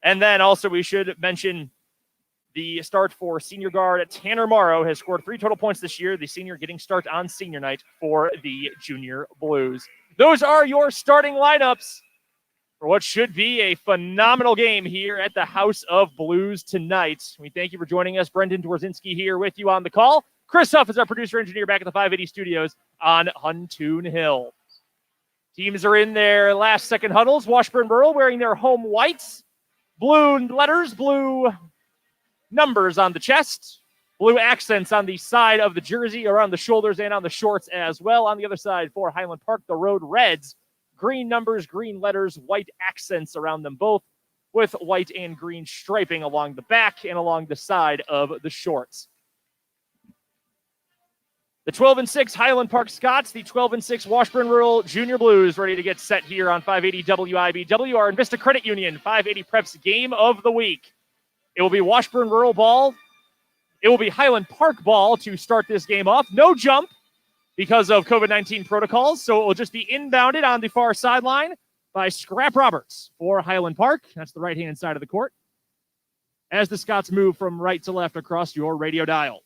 And then also we should mention the start for senior guard Tanner Morrow has scored 3 total points this year. The senior getting start on senior night for the Junior Blues. Those are your starting lineups for what should be a phenomenal game here at the House of Blues tonight. We thank you for joining us. Brendan Dworzinski here with you on the call. Chris Huff is our producer-engineer back at the 580 studios on Huntoon Hill. Teams are in their last-second huddles. Washburn Rural wearing their home whites. Blue letters, blue numbers on the chest. Blue accents on the side of the jersey, around the shoulders, and on the shorts as well. On the other side for Highland Park, the Road Reds. Green numbers, green letters, white accents around them both, with white and green striping along the back and along the side of the shorts. The 12-6 Highland Park Scots, the 12-6 Washburn Rural Junior Blues ready to get set here on 580 WIBW, our Vista Credit Union 580 Preps game of the week. It will be Washburn Rural ball. It will be Highland Park ball to start this game off. No jump because of COVID-19 protocols, so it will just be inbounded on the far sideline by Scrap Roberts for Highland Park. That's the right-hand side of the court. As the Scots move from right to left across your radio dial.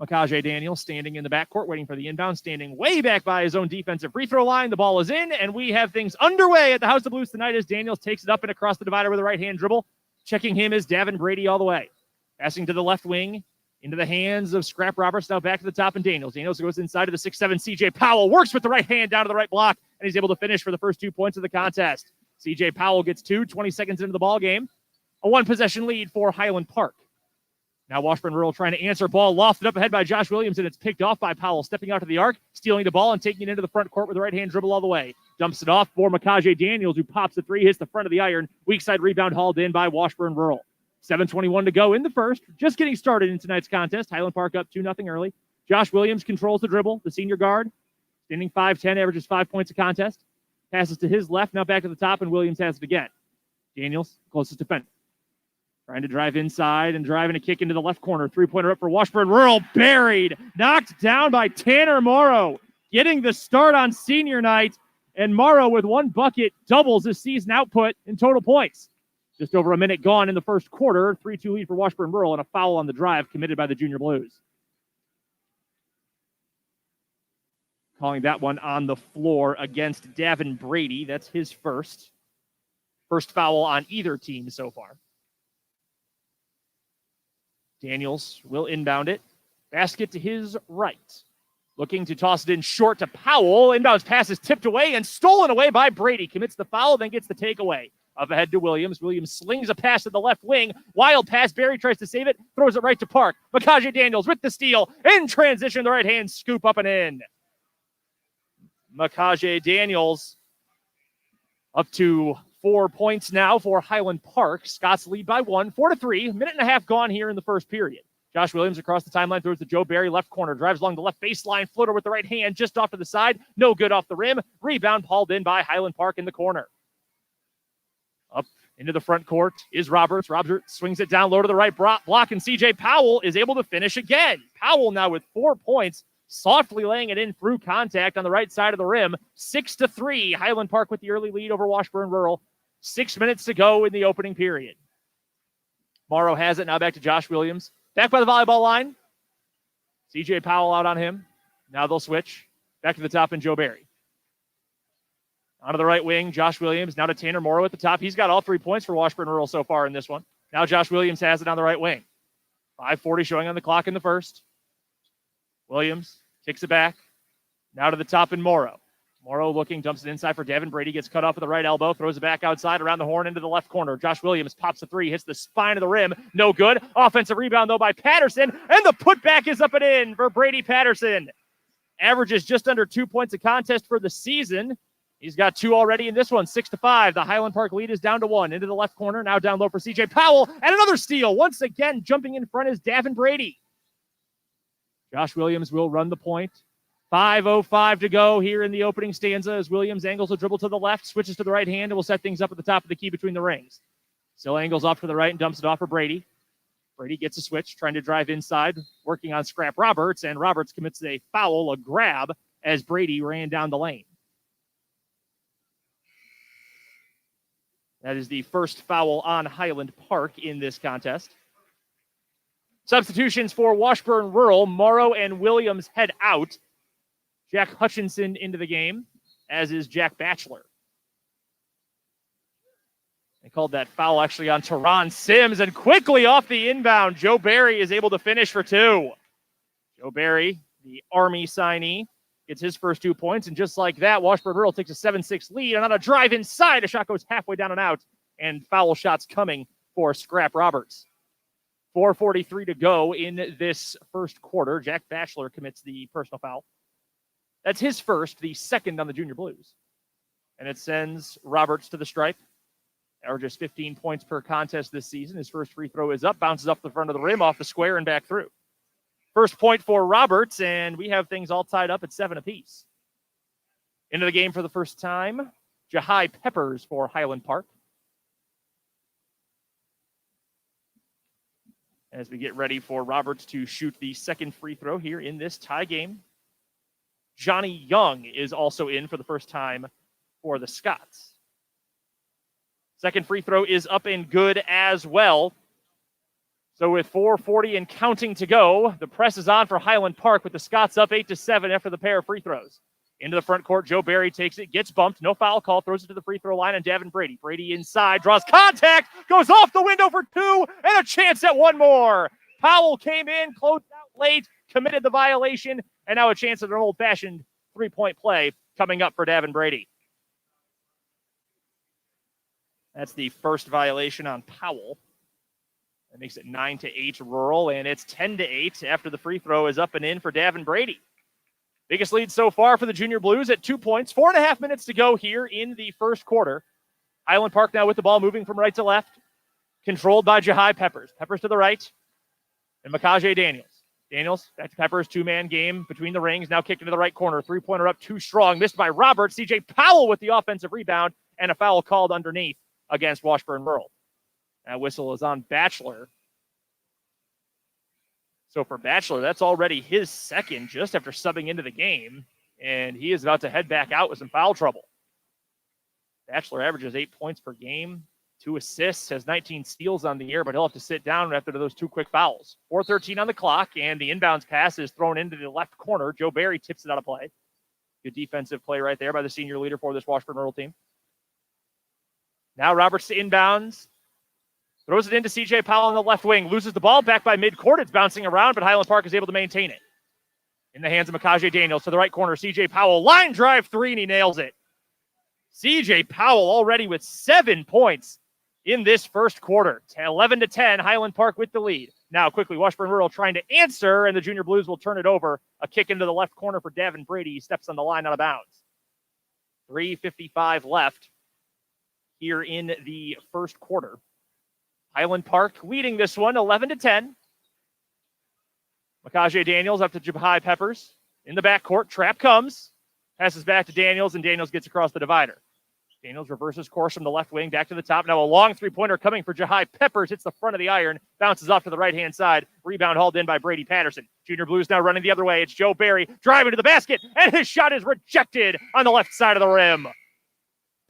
Makaje Daniels standing in the backcourt, waiting for the inbound, standing way back by his own defensive free throw line. The ball is in, and we have things underway at the House of Blues tonight as Daniels takes it up and across the divider with a right-hand dribble. Checking him is Davin Brady all the way. Passing to the left wing, into the hands of Scrap Roberts, now back to the top, and Daniels. Daniels goes inside to the 6'7" C.J. Powell, works with the right hand down to the right block, and he's able to finish for the first 2 points of the contest. C.J. Powell gets 20 seconds into the ball game. A one-possession lead for Highland Park. Now Washburn Rural trying to answer ball, lofted up ahead by Josh Williams, and it's picked off by Powell, stepping out to the arc, stealing the ball and taking it into the front court with the right-hand dribble all the way. Dumps it off for Makaje Daniels, who pops the three, hits the front of the iron. Weak side rebound hauled in by Washburn Rural. 7:21 to go in the first. Just getting started in tonight's contest. Highland Park up 2-0 early. Josh Williams controls the dribble, the senior guard. Standing 5'10", averages 5 points a contest. Passes to his left, now back to the top, and Williams has it again. Daniels, closest defender. Trying to drive inside and driving a kick into the left corner. Three-pointer up for Washburn Rural. Buried. Knocked down by Tanner Morrow. Getting the start on senior night. And Morrow with one bucket doubles his season output in total points. Just over a minute gone in the first quarter. 3-2 lead for Washburn Rural and a foul on the drive committed by the Junior Blues. Calling that one on the floor against Davin Brady. That's his first. First foul on either team so far. Daniels will inbound it. Basket to his right. Looking to toss it in short to Powell. Inbounds pass is tipped away and stolen away by Brady. Commits the foul, then gets the takeaway. Up ahead to Williams. Williams slings a pass to the left wing. Wild pass. Barry tries to save it. Throws it right to Park. Makaje Daniels with the steal. In transition, the right hand scoop up and in. Makaje Daniels up to 4 points now for Highland Park. Scots lead by 1, 4-3. Minute and a half gone here in the first period. Josh Williams across the timeline, throws to Joe Barry, left corner, drives along the left baseline, floater with the right hand, just off to the side. No good off the rim. Rebound hauled in by Highland Park in the corner. Up into the front court is Roberts. Roberts swings it down low to the right block, and C.J. Powell is able to finish again. Powell now with 4 points, softly laying it in through contact on the right side of the rim. 6-3. Highland Park with the early lead over Washburn Rural. 6 minutes to go in the opening period. Morrow has it. Now back to Josh Williams. Back by the volleyball line. C.J. Powell out on him. Now they'll switch. Back to the top and Joe Barry. Onto the right wing, Josh Williams. Now to Tanner Morrow at the top. He's got all 3 points for Washburn Rural so far in this one. Now Josh Williams has it on the right wing. 5:40 showing on the clock in the first. Williams kicks it back. Now to the top and Morrow. Morrow looking, dumps it inside for Davin Brady, gets cut off with the right elbow, throws it back outside around the horn into the left corner. Josh Williams pops the three, hits the spine of the rim. No good. Offensive rebound, though, by Patterson, and the putback is up and in for Brady Patterson. Averages just under 2 points a contest for the season. He's got 2 already in this one, 6-5. The Highland Park lead is down to 1. Into the left corner, now down low for C.J. Powell, and another steal. Once again, jumping in front is Davin Brady. Josh Williams will run the point. 5:05 to go here in the opening stanza as Williams angles a dribble to the left, switches to the right hand, and will set things up at the top of the key between the rings. Still angles off to the right and dumps it off for Brady. Brady gets a switch, trying to drive inside, working on Scrap Roberts, and Roberts commits a foul, a grab, as Brady ran down the lane. That is the first foul on Highland Park in this contest. Substitutions for Washburn Rural. Morrow and Williams head out. Jack Hutchinson into the game, as is Jack Batchelor. They called that foul actually on Teron Sims, and quickly off the inbound, Joe Barry is able to finish for two. Joe Barry, the Army signee, gets his first 2 points, and just like that, Washburn Rural takes a 7-6 lead, and on a drive inside, a shot goes halfway down and out, and foul shots coming for Scrap Roberts. 4:43 to go in this first quarter. Jack Batchelor commits the personal foul. That's his first, the second on the Junior Blues. And it sends Roberts to the stripe. Averages 15 points per contest this season. His first free throw is up, bounces up the front of the rim, off the square, and back through. First point for Roberts, and we have things all tied up at 7 apiece. Into the game for the first time, Jahai Peppers for Highland Park. As we get ready for Roberts to shoot the second free throw here in this tie game. Johnny Young is also in for the first time for the Scots. Second free throw is up and good as well. So with 4:40 and counting to go, the press is on for Highland Park with the Scots up 8-7 after the pair of free throws. Into the front court, Joe Barry takes it, gets bumped, no foul call, throws it to the free throw line, and Davin Brady. Brady inside, draws contact, goes off the window for two, and a chance at one more. Powell came in, closed out late, committed the violation, and now a chance at an old-fashioned three-point play coming up for Davin Brady. That's the first violation on Powell. That makes it 9-8 Rural, and it's 10-8 after the free throw is up and in for Davin Brady. Biggest lead so far for the Junior Blues at 2 points. 4.5 minutes to go here in the first quarter. Highland Park now with the ball moving from right to left. Controlled by Jahai Peppers. Peppers to the right. And Makaje Daniels. Daniels back to Peppers. Two-man game between the rings. Now kicked into the right corner. Three-pointer up too strong. Missed by Roberts. CJ Powell with the offensive rebound. And a foul called underneath against Washburn Rural. That whistle is on Batchelor. So for Batchelor, that's already his second just after subbing into the game, and he is about to head back out with some foul trouble. Batchelor averages 8 points per game, 2 assists, has 19 steals on the year, but he'll have to sit down after those 2 quick fouls. 4:13 on the clock, and the inbounds pass is thrown into the left corner. Joe Barry tips it out of play. Good defensive play right there by the senior leader for this Washburn Rural team. Now Roberts to inbounds. Throws it into C.J. Powell on the left wing. Loses the ball back by midcourt. It's bouncing around, but Highland Park is able to maintain it. In the hands of Makaje Daniels to the right corner. C.J. Powell, line drive three, and he nails it. C.J. Powell already with 7 points in this first quarter. 11-10, Highland Park with the lead. Now quickly, Washburn Rural trying to answer, and the Junior Blues will turn it over. A kick into the left corner for Davin Brady. He steps on the line out of bounds. 3:55 left here in the first quarter. Highland Park leading this one 11-10. Makaje Daniels up to Jahai Peppers. In the backcourt, trap comes. Passes back to Daniels, and Daniels gets across the divider. Daniels reverses course from the left wing back to the top. Now a long three-pointer coming for Jahai Peppers. Hits the front of the iron. Bounces off to the right-hand side. Rebound hauled in by Brady Patterson. Junior Blues now running the other way. It's Joe Barry driving to the basket, and his shot is rejected on the left side of the rim.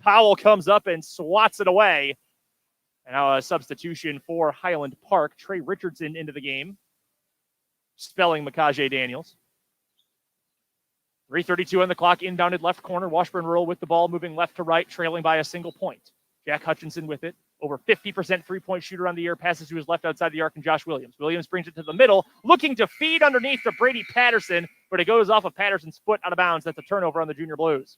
Powell comes up and swats it away. And now a substitution for Highland Park. Trey Richardson into the game. Spelling Makaje Daniels. 3:32 on the clock. Inbounded left corner. Washburn Rural with the ball moving left to right, trailing by a single point. Jack Hutchinson with it. Over 50% three-point shooter on the year. Passes to his left outside the arc, and Josh Williams. Williams brings it to the middle, looking to feed underneath to Brady Patterson, but it goes off of Patterson's foot out of bounds. That's a turnover on the Junior Blues.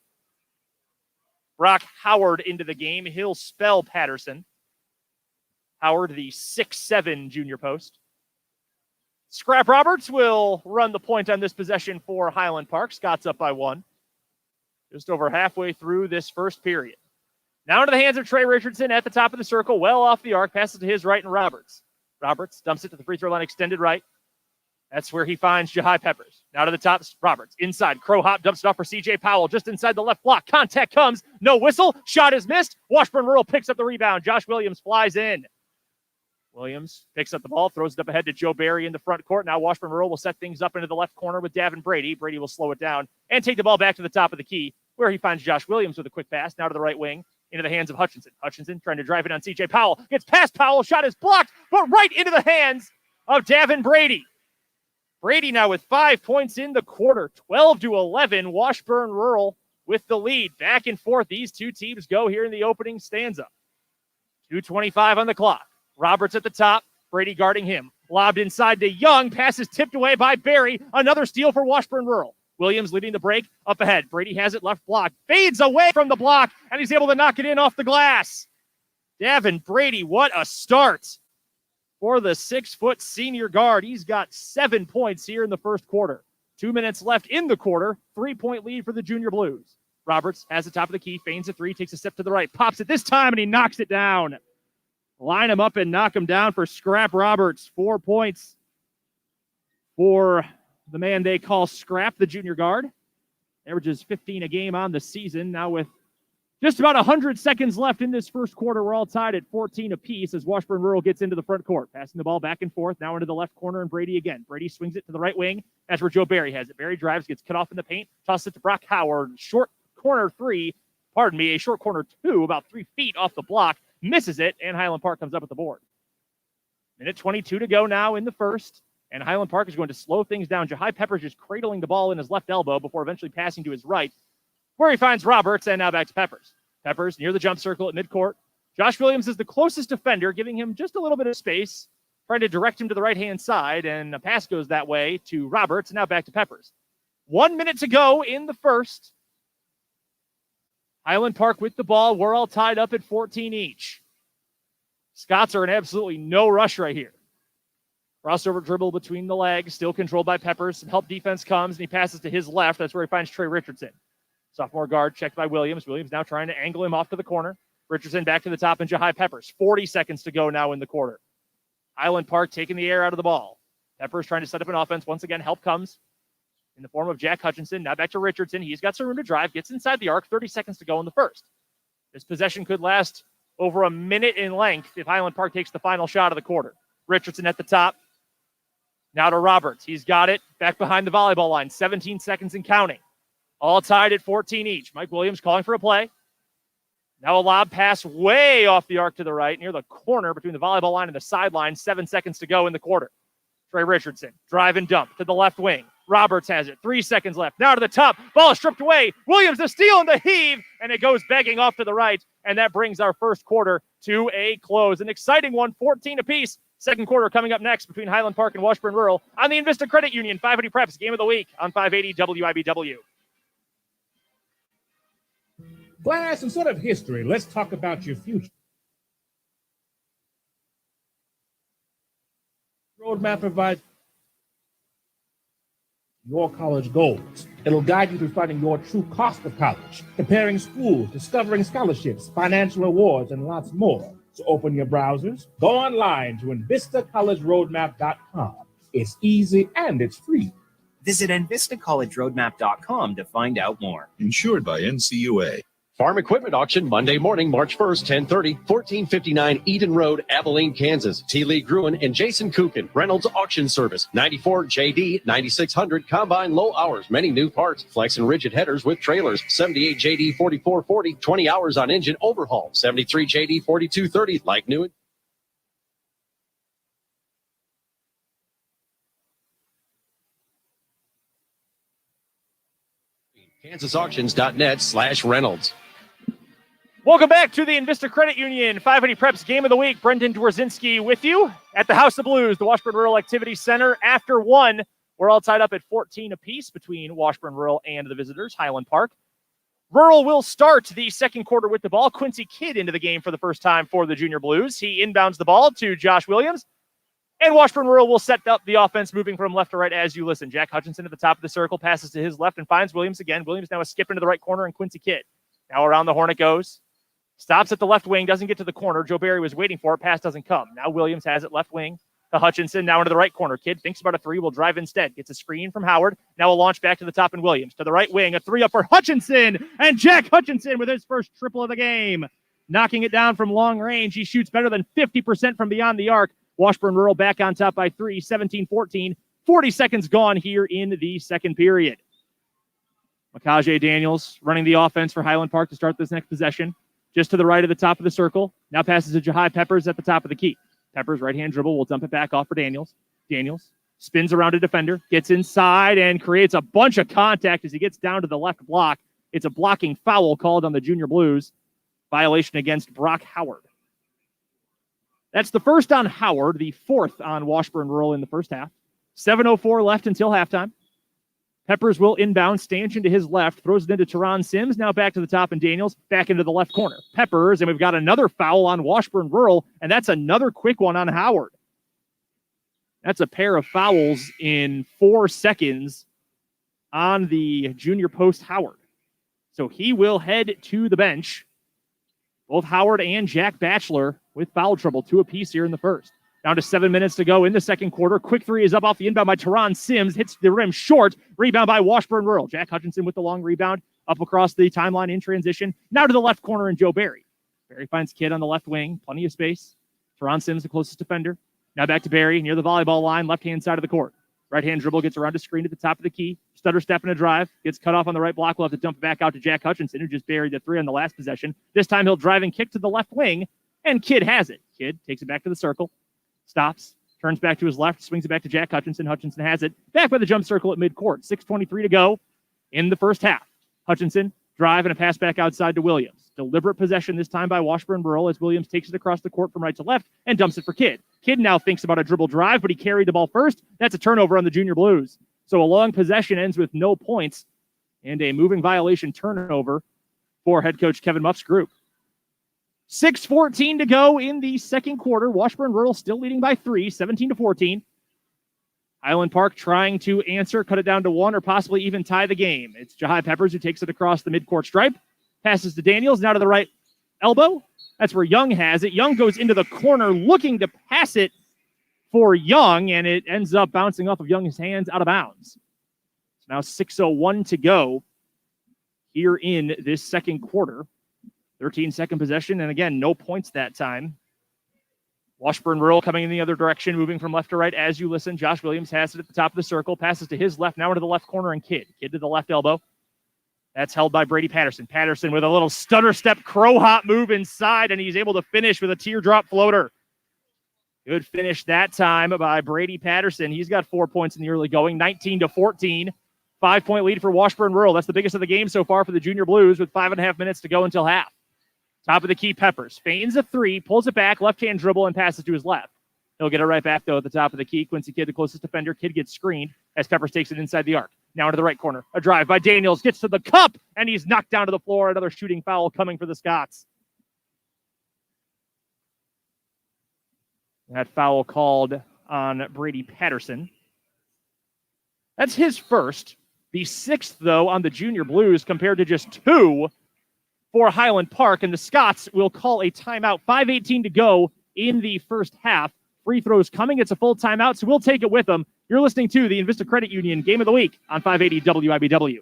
Brock Howard into the game. He'll spell Patterson. Howard, the 6'7" junior post. Scrap Roberts will run the point on this possession for Highland Park. Scott's up by 1. Just over halfway through this first period. Now into the hands of Trey Richardson at the top of the circle, well off the arc, passes to his right and Roberts. Roberts dumps it to the free throw line, extended right. That's where he finds Jahai Peppers. Now to the top, Roberts. Inside, crow hop, dumps it off for C.J. Powell, just inside the left block. Contact comes, no whistle, shot is missed. Washburn Rural picks up the rebound. Josh Williams flies in. Williams picks up the ball, throws it up ahead to Joe Barry in the front court. Now Washburn Rural will set things up into the left corner with Davin Brady. Brady will slow it down and take the ball back to the top of the key, where he finds Josh Williams with a quick pass. Now to the right wing. into the hands of Hutchinson. Hutchinson trying to drive it on C.J. Powell. Gets past Powell. Shot is blocked, but right into the hands of Davin Brady. Brady now with 5 points in the quarter. 12-11. Washburn Rural with the lead. Back and forth these two teams go here in the opening stanza. 2:25 on the clock. Roberts at the top. Brady guarding him. Lobbed inside to Young. Pass is tipped away by Barry. Another steal for Washburn Rural. Williams leading the break. Up ahead. Brady has it left block. Fades away from the block, and he's able to knock it in off the glass. Davin Brady, what a start for the 6-foot senior guard. He's got 7 points here in the first quarter. 2 minutes left in the quarter. 3-point lead for the Junior Blues. Roberts has the top of the key, feigns a three, takes a step to the right, pops it this time, and he knocks it down. Line him up and knock him down for Scrap Roberts. 4 points for the man they call Scrap, the junior guard. Averages 15 a game on the season. Now with just about 100 seconds left in this first quarter, we're all tied at 14 apiece as Washburn Rural gets into the front court. Passing the ball back and forth, now into the left corner, and Brady again. Brady swings it to the right wing. That's where Joe Barry has it. Barry drives, gets cut off in the paint, tosses it to Brock Howard. Short corner a short corner two, about 3 feet off the block. Misses it, and Highland Park comes up with the board. Minute 22 to go now in the first, and Highland Park is going to slow things down. Jahai Peppers just cradling the ball in his left elbow before eventually passing to his right, where he finds Roberts, and now back to Peppers. Peppers near the jump circle at midcourt. Josh Williams is the closest defender, giving him just a little bit of space, trying to direct him to the right-hand side, and a pass goes that way to Roberts, and now back to Peppers. 1 minute to go in the first. Highland Park with the ball. We're all tied up at 14 each. Scots are in absolutely no rush right here. Crossover dribble between the legs, still controlled by Peppers. Some help defense comes, and he passes to his left. That's where he finds Trey Richardson. Sophomore guard checked by Williams. Williams now trying to angle him off to the corner. Richardson back to the top, and Jahai Peppers. 40 seconds to go now in the quarter. Highland Park taking the air out of the ball. Peppers trying to set up an offense. Once again, help comes in the form of Jack Hutchinson. Now back to Richardson. He's got some room to drive. Gets inside the arc. 30 seconds to go in the first. This possession could last over a minute in length if Highland Park takes the final shot of the quarter. Richardson at the top. Now to Roberts. He's got it. Back behind the volleyball line. 17 seconds and counting. All tied at 14 each. Mike Williams calling for a play. Now a lob pass way off the arc to the right, near the corner between the volleyball line and the sideline. 7 seconds to go in the quarter. Trey Richardson, drive and dump to the left wing. Roberts has it. 3 seconds left. Now to the top. Ball is stripped away. Williams the steal and the heave, and it goes begging off to the right. And that brings our first quarter to a close. An exciting one, 14 apiece. Second quarter coming up next between Highland Park and Washburn Rural on the Invista Credit Union 580 Preps Game of the Week on 580 WIBW. Class, instead of history, let's talk about your future. Roadmap provides your college goals. It'll guide you through finding your true cost of college, comparing schools, discovering scholarships, financial awards, and lots more. So open your browsers, go online to InvistaCollegeRoadmap.com. It's easy and it's free. Visit InvistaCollegeRoadmap.com to find out more. Insured by NCUA. Farm Equipment Auction, Monday morning, March 1st, 10:30, 1459 Eden Road, Abilene, Kansas. T. Lee Gruen and Jason Kukin. Reynolds Auction Service. 94 JD, 9600 Combine Low Hours. Many new parts. Flex and rigid headers with trailers. 78 JD, 4440. 20 hours on engine overhaul. 73 JD, 4230. Like new. KansasAuctions.net/Reynolds. Welcome back to the Invista Credit Union 580 Preps Game of the Week. Brendan Dworzinski with you at the House of Blues, the Washburn Rural Activity Center. After one, we're all tied up at 14 apiece between Washburn Rural and the visitors, Highland Park. Rural will start the second quarter with the ball. Quincy Kidd into the game for the first time for the Junior Blues. He inbounds the ball to Josh Williams. And Washburn Rural will set up the offense moving from left to right as you listen. Jack Hutchinson at the top of the circle, passes to his left and finds Williams again. Williams now a skip into the right corner and Quincy Kidd. Now around the horn it goes. Stops at the left wing, doesn't get to the corner. Joe Barry was waiting for it. Pass doesn't come. Now Williams has it left wing to Hutchinson. Now into the right corner. Kidd thinks about a three, will drive instead. Gets a screen from Howard. Now a launch back to the top and Williams. To the right wing, a three up for Hutchinson. And Jack Hutchinson with his first triple of the game. Knocking it down from long range. He shoots better than 50% from beyond the arc. Washburn Rural back on top by 3, 17-14. 40 seconds gone here in the second period. Makaje Daniels running the offense for Highland Park to start this next possession. just to the right of the top of the circle. Now passes to Jahai Peppers at the top of the key. Peppers, right-hand dribble, will dump it back off for Daniels. Daniels spins around a defender, gets inside, and creates a bunch of contact as he gets down to the left block. It's a blocking foul called on the Junior Blues. Violation against Brock Howard. That's the first on Howard, the fourth on Washburn Rural in the first half. 7:04 left until halftime. Peppers will inbound, stanchion to his left, throws it into Teron Sims, now back to the top, and Daniels back into the left corner. Peppers, and we've got another foul on Washburn Rural, and that's another quick one on Howard. That's a pair of fouls in 4 seconds on the junior post Howard. So he will head to the bench. Both Howard and Jack Batchelor with foul trouble, 2 apiece here in the first. Down to 7 minutes to go in the second quarter. Quick three is up off the inbound by Teron Sims. Hits the rim short. Rebound by Washburn Rural. Jack Hutchinson with the long rebound. Up across the timeline in transition. Now to the left corner and Joe Barry. Barry finds Kidd on the left wing. Plenty of space. Teron Sims, the closest defender. Now back to Barry near the volleyball line. Left-hand side of the court. Right-hand dribble gets around a screen at the top of the key. Stutter step and a drive. Gets cut off on the right block. We'll have to dump it back out to Jack Hutchinson, who just buried the 3 on the last possession. This time he'll drive and kick to the left wing. And Kidd has it. Kidd takes it back to the circle. Stops, turns back to his left, swings it back to Jack Hutchinson. Hutchinson has it back by the jump circle at midcourt. 6:23 to go in the first half. Hutchinson, drive and a pass back outside to Williams. Deliberate possession this time by Washburn Rural as Williams takes it across the court from right to left and dumps it for Kidd. Kidd now thinks about a dribble drive, but he carried the ball first. That's a turnover on the Junior Blues. So a long possession ends with no points and a moving violation turnover for head coach Kevin Muff's group. 6:14 to go in the second quarter. Washburn Rural still leading by 3, 17-14. Highland Park trying to answer, cut it down to 1, or possibly even tie the game. It's Jahai Peppers who takes it across the midcourt stripe. Passes to Daniels, now to the right elbow. That's where Young has it. Young goes into the corner looking to pass it for Young, and it ends up bouncing off of Young's hands out of bounds. So now 6:01 to go here in this second quarter. 13-second possession, and again, no points that time. Washburn Rural coming in the other direction, moving from left to right as you listen. Josh Williams has it at the top of the circle, passes to his left, now into the left corner, and Kidd to the left elbow. That's held by Brady Patterson. Patterson with a little stutter step, crow hop move inside, and he's able to finish with a teardrop floater. Good finish that time by Brady Patterson. He's got 4 points in the early going, 19-14. 5-point lead for Washburn Rural. That's the biggest of the game so far for the Junior Blues with 5.5 minutes to go until half. Top of the key, Peppers. Feigns a 3, pulls it back, left-hand dribble, and passes to his left. He'll get it right back, though, at the top of the key. Quincy Kidd, the closest defender. Kidd gets screened as Peppers takes it inside the arc. Now into the right corner. A drive by Daniels. Gets to the cup, and he's knocked down to the floor. Another shooting foul coming for the Scots. That foul called on Brady Patterson. That's his first. The 6th, though, on the Junior Blues compared to just 2 for Highland Park, and the Scots will call a timeout. 5:18 to go in the first half. Free throws coming. It's a full timeout, so we'll take it with them. You're listening to the Invista Credit Union Game of the Week on 580 WIBW.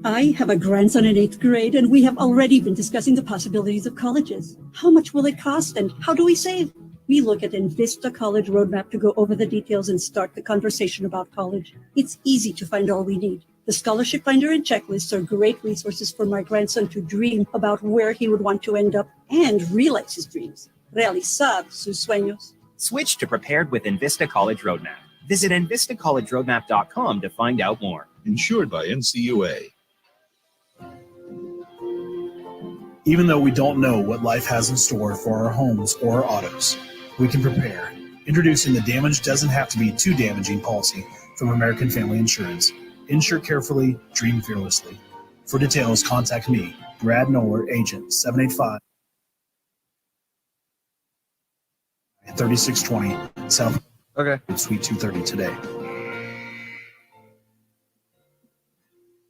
I have a grandson in 8th grade, and we have already been discussing the possibilities of colleges. How much will it cost, and how do we save? We look at Invista College Roadmap to go over the details and start the conversation about college. It's easy to find all we need. The Scholarship Finder and checklists are great resources for my grandson to dream about where he would want to end up and realize his dreams. Realizar sus sueños. Switch to Prepared with Invista College Roadmap. Visit InvistaCollegeRoadmap.com to find out more. Insured by NCUA. Even though we don't know what life has in store for our homes or our autos, we can prepare. Introducing the Damage Doesn't Have to Be Too Damaging policy from American Family Insurance. Insure carefully, dream fearlessly. For details, contact me, Brad Noller, agent, 785-3620 South Suite 230 today.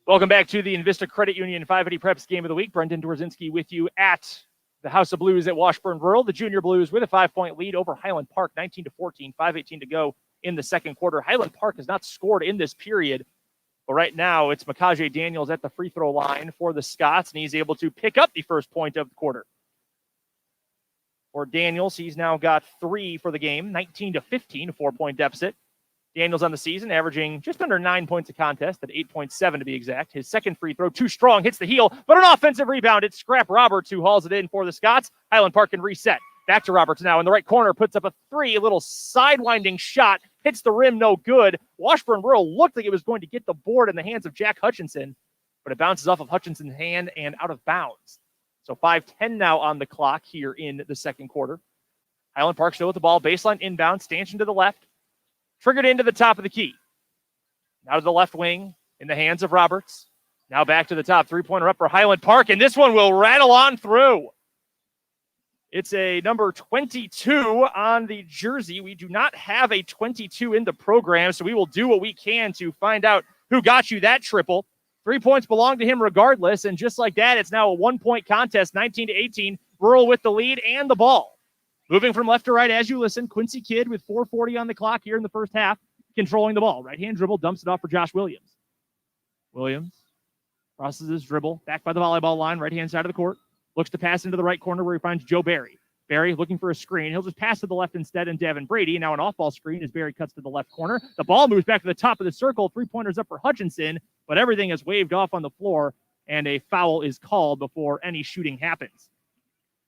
Welcome back to the Invista Credit Union 580 Preps Game of the Week. Brendan Dworzynski with you at the House of Blues at Washburn Rural. The Junior Blues with a 5-point lead over Highland Park, 19-14, 5:18 to go in the second quarter. Highland Park has not scored in this period. But right now, it's Makaje Daniels at the free throw line for the Scots, and he's able to pick up the first point of the quarter. For Daniels, he's now got 3 for the game, 19-15, a 4-point deficit. Daniels on the season, averaging just under 9 points a contest, at 8.7 to be exact. His second free throw, too strong, hits the heel, but an offensive rebound. It's Scrap Roberts who hauls it in for the Scots. Highland Park can reset. Back to Roberts now in the right corner, puts up a three, a little sidewinding shot, hits the rim, no good. Washburn Rural looked like it was going to get the board in the hands of Jack Hutchinson, but it bounces off of Hutchinson's hand and out of bounds. So 5:10 now on the clock here in the second quarter. Highland Park still with the ball, baseline inbound, stanchion to the left, triggered into the top of the key. Now to the left wing in the hands of Roberts. Now back to the top, three-pointer up for Highland Park, and this one will rattle on through. It's a number 22 on the jersey. We do not have a 22 in the program, so we will do what we can to find out who got you that triple. 3 points belong to him regardless, and just like that, it's now a one-point contest, 19-18. Rural with the lead and the ball. Moving from left to right as you listen, Quincy Kidd with 4:40 on the clock here in the first half, controlling the ball. Right-hand dribble, dumps it off for Josh Williams. Williams crosses his dribble, back by the volleyball line, right-hand side of the court. Looks to pass into the right corner where he finds Joe Barry. Barry looking for a screen. He'll just pass to the left instead, and Davin Brady. Now an off-ball screen as Barry cuts to the left corner. The ball moves back to the top of the circle. Three-pointers up for Hutchinson, but everything is waved off on the floor, and a foul is called before any shooting happens.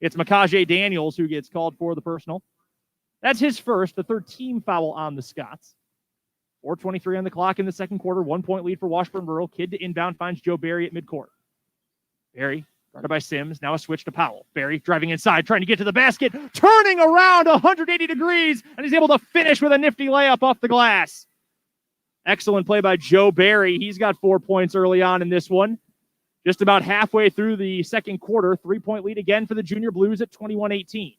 It's Makaje Daniels who gets called for the personal. That's his first, the third team foul on the Scots. 4:23 on the clock in the second quarter. 1 point lead for Washburn Rural. Kidd to inbound finds Joe Barry at midcourt. Barry guarded by Sims. Now a switch to Powell. Barry driving inside, trying to get to the basket, turning around 180 degrees, and he's able to finish with a nifty layup off the glass. Excellent play by Joe Barry. He's got 4 points early on in this one. Just about halfway through the second quarter, 3-point lead again for the Junior Blues at 21-18.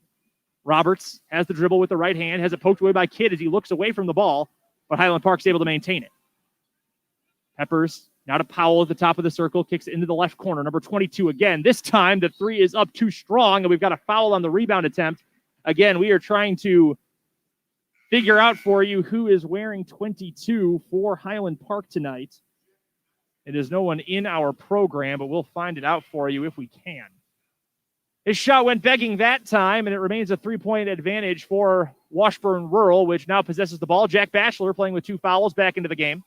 Roberts has the dribble with the right hand, has it poked away by Kidd as he looks away from the ball, but Highland Park's able to maintain it. Peppers now to Powell at the top of the circle, kicks it into the left corner, number 22 again. This time the three is up too strong, and we've got a foul on the rebound attempt. Again, we are trying to figure out for you who is wearing 22 for Highland Park tonight. It is no one in our program, but we'll find it out for you if we can. His shot went begging that time, and it remains a 3-point advantage for Washburn Rural, which now possesses the ball. Jack Batchelor playing with 2 fouls back into the game.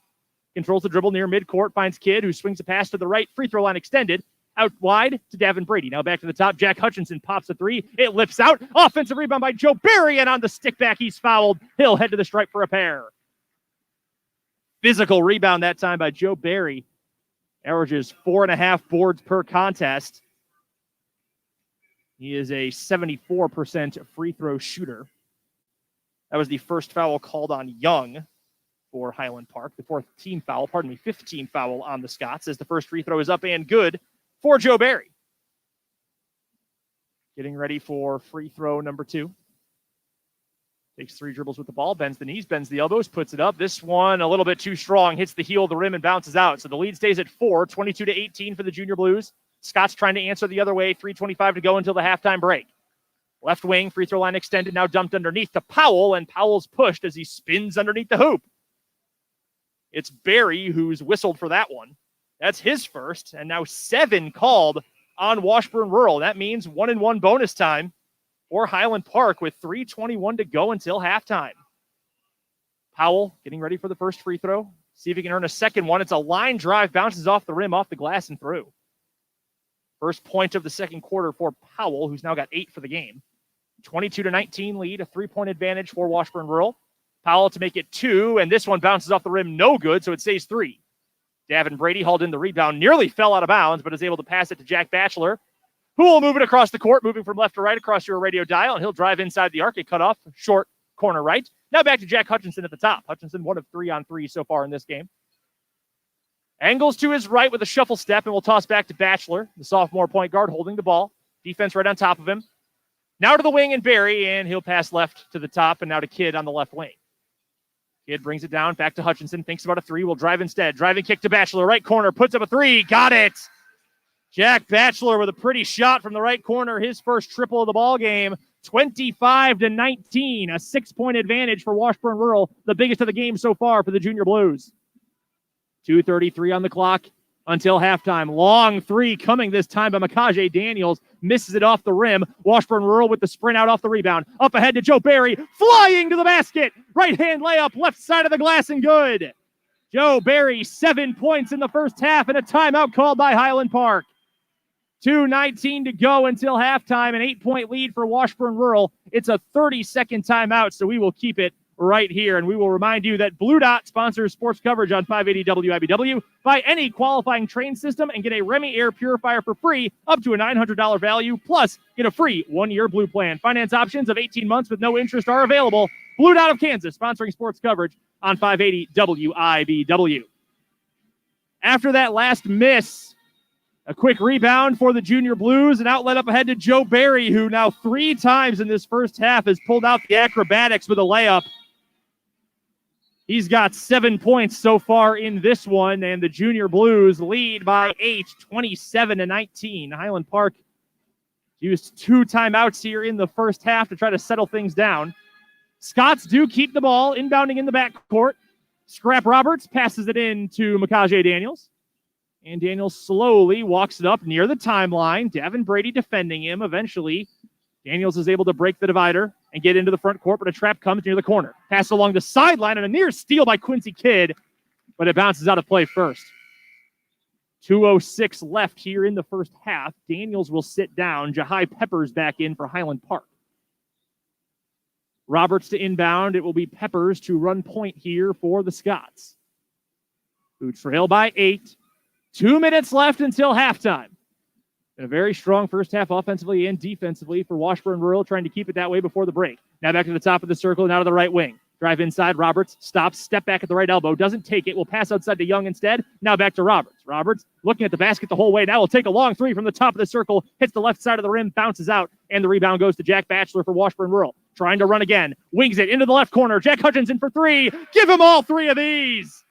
Controls the dribble near midcourt, finds Kidd, who swings a pass to the right, free throw line extended. Out wide to Davin Brady. Now back to the top. Jack Hutchinson pops a three. It lips out. Offensive rebound by Joe Barry, and on the stick back, he's fouled. He'll head to the stripe for a pair. Physical rebound that time by Joe Barry. Averages 4.5 boards per contest. He is a 74% free throw shooter. That was the first foul called on Young for Highland Park. The fifth team foul on the Scots as the first free throw is up and good for Joe Barry. Getting ready for free throw number 2. Takes 3 dribbles with the ball, bends the knees, bends the elbows, puts it up. This one a little bit too strong, hits the heel of the rim and bounces out. So the lead stays at 4, 22-18 for the Junior Blues. Scott's trying to answer the other way, 3:25 to go until the halftime break. Left wing, free throw line extended, now dumped underneath to Powell, and Powell's pushed as he spins underneath the hoop. It's Barry who's whistled for that one. That's his first, and now 7 called on Washburn Rural. That means 1-and-1 bonus time for Highland Park with 3:21 to go until halftime. Powell getting ready for the first free throw. See if he can earn a second one. It's a line drive, bounces off the rim, off the glass, and through. First point of the second quarter for Powell, who's now got 8 for the game. 22-19 lead, a 3-point advantage for Washburn Rural. Powell to make it 2, and this one bounces off the rim, no good, so it stays 3. Davin Brady hauled in the rebound, nearly fell out of bounds, but is able to pass it to Jack Batchelor, who will move it across the court, moving from left to right across your radio dial, and he'll drive inside the arc. It cut off, short corner right. Now back to Jack Hutchinson at the top. Hutchinson 1 of 3 on 3 so far in this game. Angles to his right with a shuffle step, and we'll toss back to Batchelor, the sophomore point guard, holding the ball. Defense right on top of him. Now to the wing and Barry, and he'll pass left to the top, and now to Kidd on the left wing. Kidd brings it down, back to Hutchinson, thinks about a 3, will drive instead. Driving kick to Batchelor, right corner, puts up a 3, got it! Jack Batchelor with a pretty shot from the right corner, his first triple of the ball game. 25-19, a 6-point advantage for Washburn Rural, the biggest of the game so far for the Junior Blues. 2:33 on the clock. until halftime. Long three coming this time by Makaje Daniels. Misses it off the rim. Washburn Rural with the sprint out off the rebound. Up ahead to Joe Barry. Flying to the basket. Right-hand layup. Left side of the glass and good. Joe Barry, 7 points in the first half and a timeout called by Highland Park. 2:19 to go until halftime. An 8-point lead for Washburn Rural. It's a 30-second timeout, so we will keep it right here. And we will remind you that Blue Dot sponsors sports coverage on 580 WIBW. Buy any qualifying train system and get a Remy air purifier for free up to a $900 value. Plus, get a free 1-year Blue plan. Finance options of 18 months with no interest are available. Blue Dot of Kansas sponsoring sports coverage on 580 WIBW. After that last miss, a quick rebound for the Junior Blues, an outlet up ahead to Joe Barry, who now 3 times in this first half has pulled out the acrobatics with a layup. He's got 7 points so far in this one, and the Junior Blues lead by 8, 27-19. Highland Park used 2 timeouts here in the first half to try to settle things down. Scots do keep the ball inbounding in the backcourt. Scrap Roberts passes it in to Makaje Daniels. And Daniels slowly walks it up near the timeline. Davin Brady defending him. Eventually, Daniels is able to break the divider and get into the front court, but a trap comes near the corner. Pass along the sideline and a near steal by Quincy Kidd, but it bounces out of play first. 2:06 left here in the first half. Daniels will sit down. Jahai Peppers back in for Highland Park. Roberts to inbound. It will be Peppers to run point here for the Scots, who trail by 8. 2 minutes left until halftime. And a very strong first half offensively and defensively for Washburn Rural, trying to keep it that way before the break. Now back to the top of the circle and out of the right wing. Drive inside. Roberts stops, step back at the right elbow, doesn't take it, will pass outside to Young instead. Now back to Roberts. Roberts looking at the basket the whole way. Now will take a long three from the top of the circle, hits the left side of the rim, bounces out, and the rebound goes to Jack Batchelor for Washburn Rural. Trying to run again. Wings it into the left corner. Jack Hutchinson for 3. Give him all 3 of these.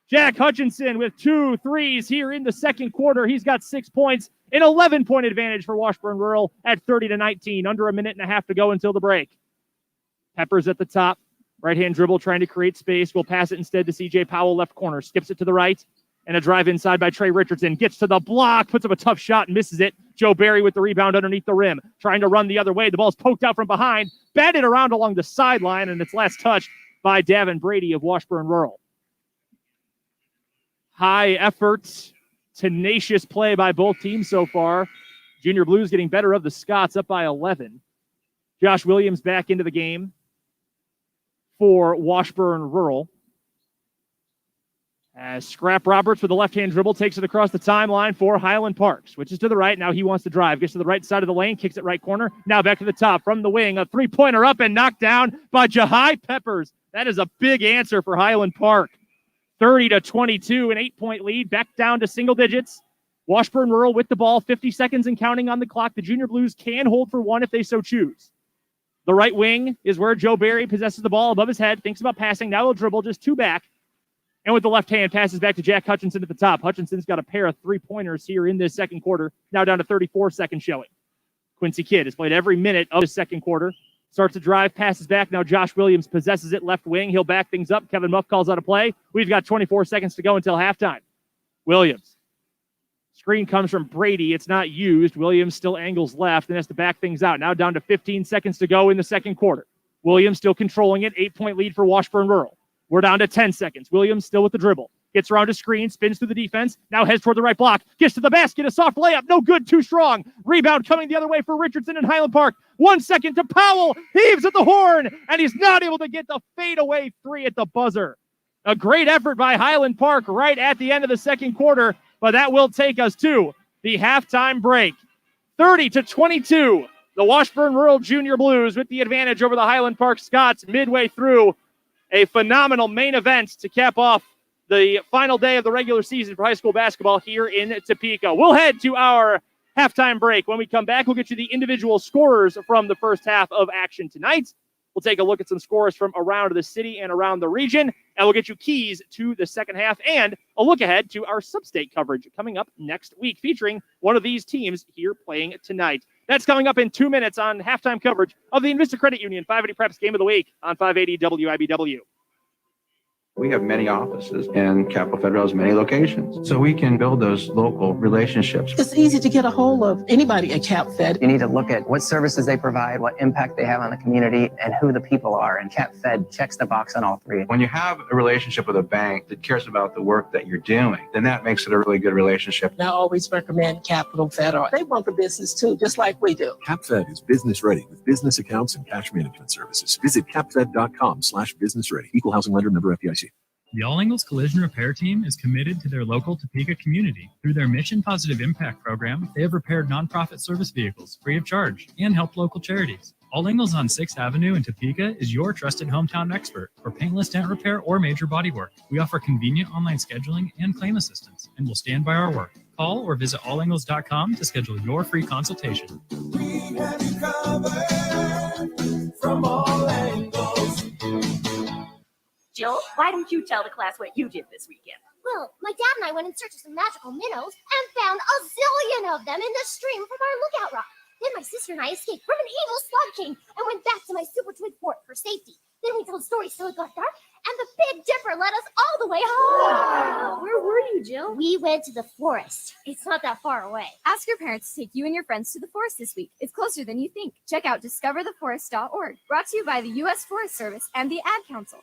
Jack Hutchinson with 2 threes here in the second quarter. He's got 6 points, an 11-point advantage for Washburn Rural at 30-19. Under a minute and a half to go until the break. Peppers at the top. Right-hand dribble trying to create space. Will pass it instead to C.J. Powell, left corner. Skips it to the right. And a drive inside by Trey Richardson. Gets to the block. Puts up a tough shot and misses it. Joe Barry with the rebound underneath the rim. Trying to run the other way. The ball's poked out from behind. Batted around along the sideline. And it's last touched by Davin Brady of Washburn Rural. High effort, tenacious play by both teams so far. Junior Blues getting better of the Scots, up by 11. Josh Williams back into the game for Washburn Rural. As Scrap Roberts with the left-hand dribble takes it across the timeline for Highland Park. Switches to the right. Now he wants to drive. Gets to the right side of the lane. Kicks it right corner. Now back to the top from the wing. A three-pointer up and knocked down by Jahai Peppers. That is a big answer for Highland Park. 30-22, an 8-point lead. Back down to single digits. Washburn Rural with the ball. 50 seconds and counting on the clock. The Junior Blues can hold for 1 if they so choose. The right wing is where Joe Barry possesses the ball above his head. Thinks about passing. Now he'll dribble just 2 back. And with the left hand, passes back to Jack Hutchinson at the top. Hutchinson's got a pair of 3-pointers here in this second quarter. Now down to 34 seconds showing. Quincy Kidd has played every minute of the second quarter. Starts to drive, passes back. Now Josh Williams possesses it left wing. He'll back things up. Kevin Muff calls out a play. We've got 24 seconds to go until halftime. Williams. Screen comes from Brady. It's not used. Williams still angles left and has to back things out. Now down to 15 seconds to go in the second quarter. Williams still controlling it. 8-point lead for Washburn Rural. We're down to 10 seconds. Williams still with the dribble. Gets around a screen, spins through the defense, now heads toward the right block, gets to the basket, a soft layup, no good, too strong. Rebound coming the other way for Richardson and Highland Park. 1 second to Powell, heaves at the horn, and he's not able to get the fadeaway 3 at the buzzer. A great effort by Highland Park right at the end of the second quarter, but that will take us to the halftime break. 30-22, the Washburn Rural Junior Blues with the advantage over the Highland Park Scots midway through a phenomenal main event to cap off the final day of the regular season for high school basketball here in Topeka. We'll head to our halftime break. When we come back, we'll get you the individual scorers from the first half of action tonight. We'll take a look at some scores from around the city and around the region, and we'll get you keys to the second half and a look ahead to our sub-state coverage coming up next week, featuring one of these teams here playing tonight. That's coming up in 2 minutes on halftime coverage of the Invista Credit Union 580 Preps Game of the Week on 580 WIBW. We have many offices, and Capital Federal has many locations. So we can build those local relationships. It's easy to get a hold of anybody at CapFed. You need to look at what services they provide, what impact they have on the community, and who the people are. And CapFed checks the box on all three. When you have a relationship with a bank that cares about the work that you're doing, then that makes it a really good relationship. And I always recommend Capital Federal. They want the business too, just like we do. CapFed is business ready with business accounts and cash management services. Visit capfed.com/business ready. Equal housing lender, member FDIC. The All Angles Collision Repair Team is committed to their local Topeka community. Through their Mission Positive Impact program, they have repaired nonprofit service vehicles free of charge and helped local charities. All Angles on 6th Avenue in Topeka is your trusted hometown expert for paintless dent repair or major bodywork. We offer convenient online scheduling and claim assistance, and will stand by our work. Call or visit allangles.com to schedule your free consultation. We have you covered from all angles. Jill, why don't you tell the class what you did this weekend? Well, my dad and I went in search of some magical minnows and found a zillion of them in the stream from our lookout rock. Then my sister and I escaped from an evil slug king and went back to my super twin fort for safety. Then we told stories till it got dark, and the Big Dipper led us all the way home. Wow. Where were you, Jill? We went to the forest. It's not that far away. Ask your parents to take you and your friends to the forest this week. It's closer than you think. Check out discovertheforest.org. Brought to you by the U.S. Forest Service and the Ad Council.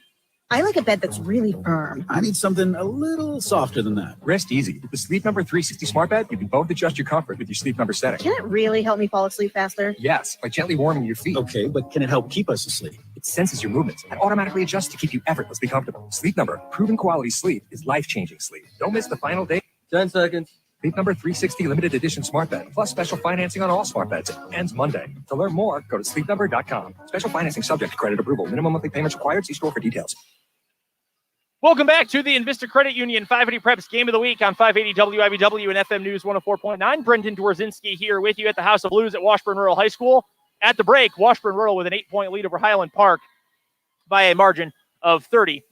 I like a bed that's really firm. I need something a little softer than that. Rest easy. With the Sleep Number 360 smart bed, you can both adjust your comfort with your Sleep Number setting. Can it really help me fall asleep faster? Yes, by gently warming your feet. Okay, but can it help keep us asleep? It senses your movements and automatically adjusts to keep you effortlessly comfortable. Sleep Number, proven quality sleep is life-changing sleep. Don't miss the final day. 10 seconds. Sleep Number 360 limited edition smart bed, plus special financing on all smart beds. It ends Monday. To learn more, go to sleepnumber.com. Special financing subject to credit approval. Minimum monthly payments required. See store for details. Welcome back to the Invista Credit Union 580 Preps Game of the Week on 580 WIBW and FM News 104.9. Brendan Dworzynski here with you at the House of Blues at Washburn Rural High School. At the break, Washburn Rural with an 8-point lead over Highland Park by a margin of 30-22.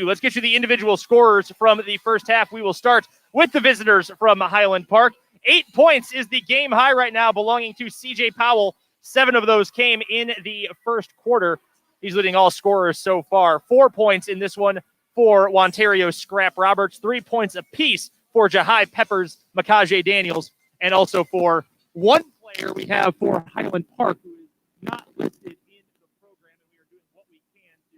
Let's get you the individual scorers from the first half. We will start with the visitors from Highland Park. 8 points is the game high right now, belonging to C.J. Powell. 7 of those came in the first quarter. He's leading all scorers so far. 4 points in this one for Ontario Scrap Roberts. 3 points apiece for Jahai Peppers, Makaje Daniels, and also for one player we have for Highland Park who is not listed in the program, and we are doing what we can to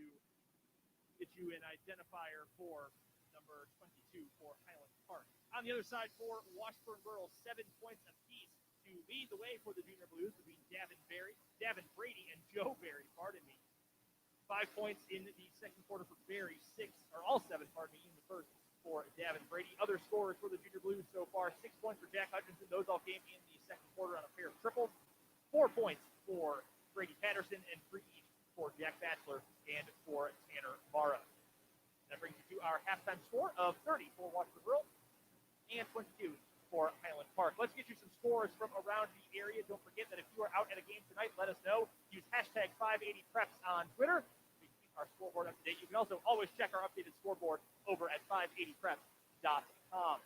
get you an identifier for number 22 for Highland Park. On the other side for Washburn Rural, 7 points apiece to lead the way for the Junior Blues between Davin Brady and Joe Berry, 5 points in the second quarter for Berry, 7 in the first for Davin Brady. Other scorers for the Junior Blues so far, 6 points for Jack Hutchinson. Those all came in the second quarter on a pair of triples. 4 points for Brady Patterson and 3 each for Jack Batchelor and for Tanner Mara. That brings you to our halftime score of 30 for Washburn Rural and 22 for Highland Park. Let's get you some scores from around the area. Don't forget that if you are out at a game tonight, let us know. Use hashtag 580preps on Twitter. Our scoreboard up to date. You can also always check our updated scoreboard over at 580preps.com.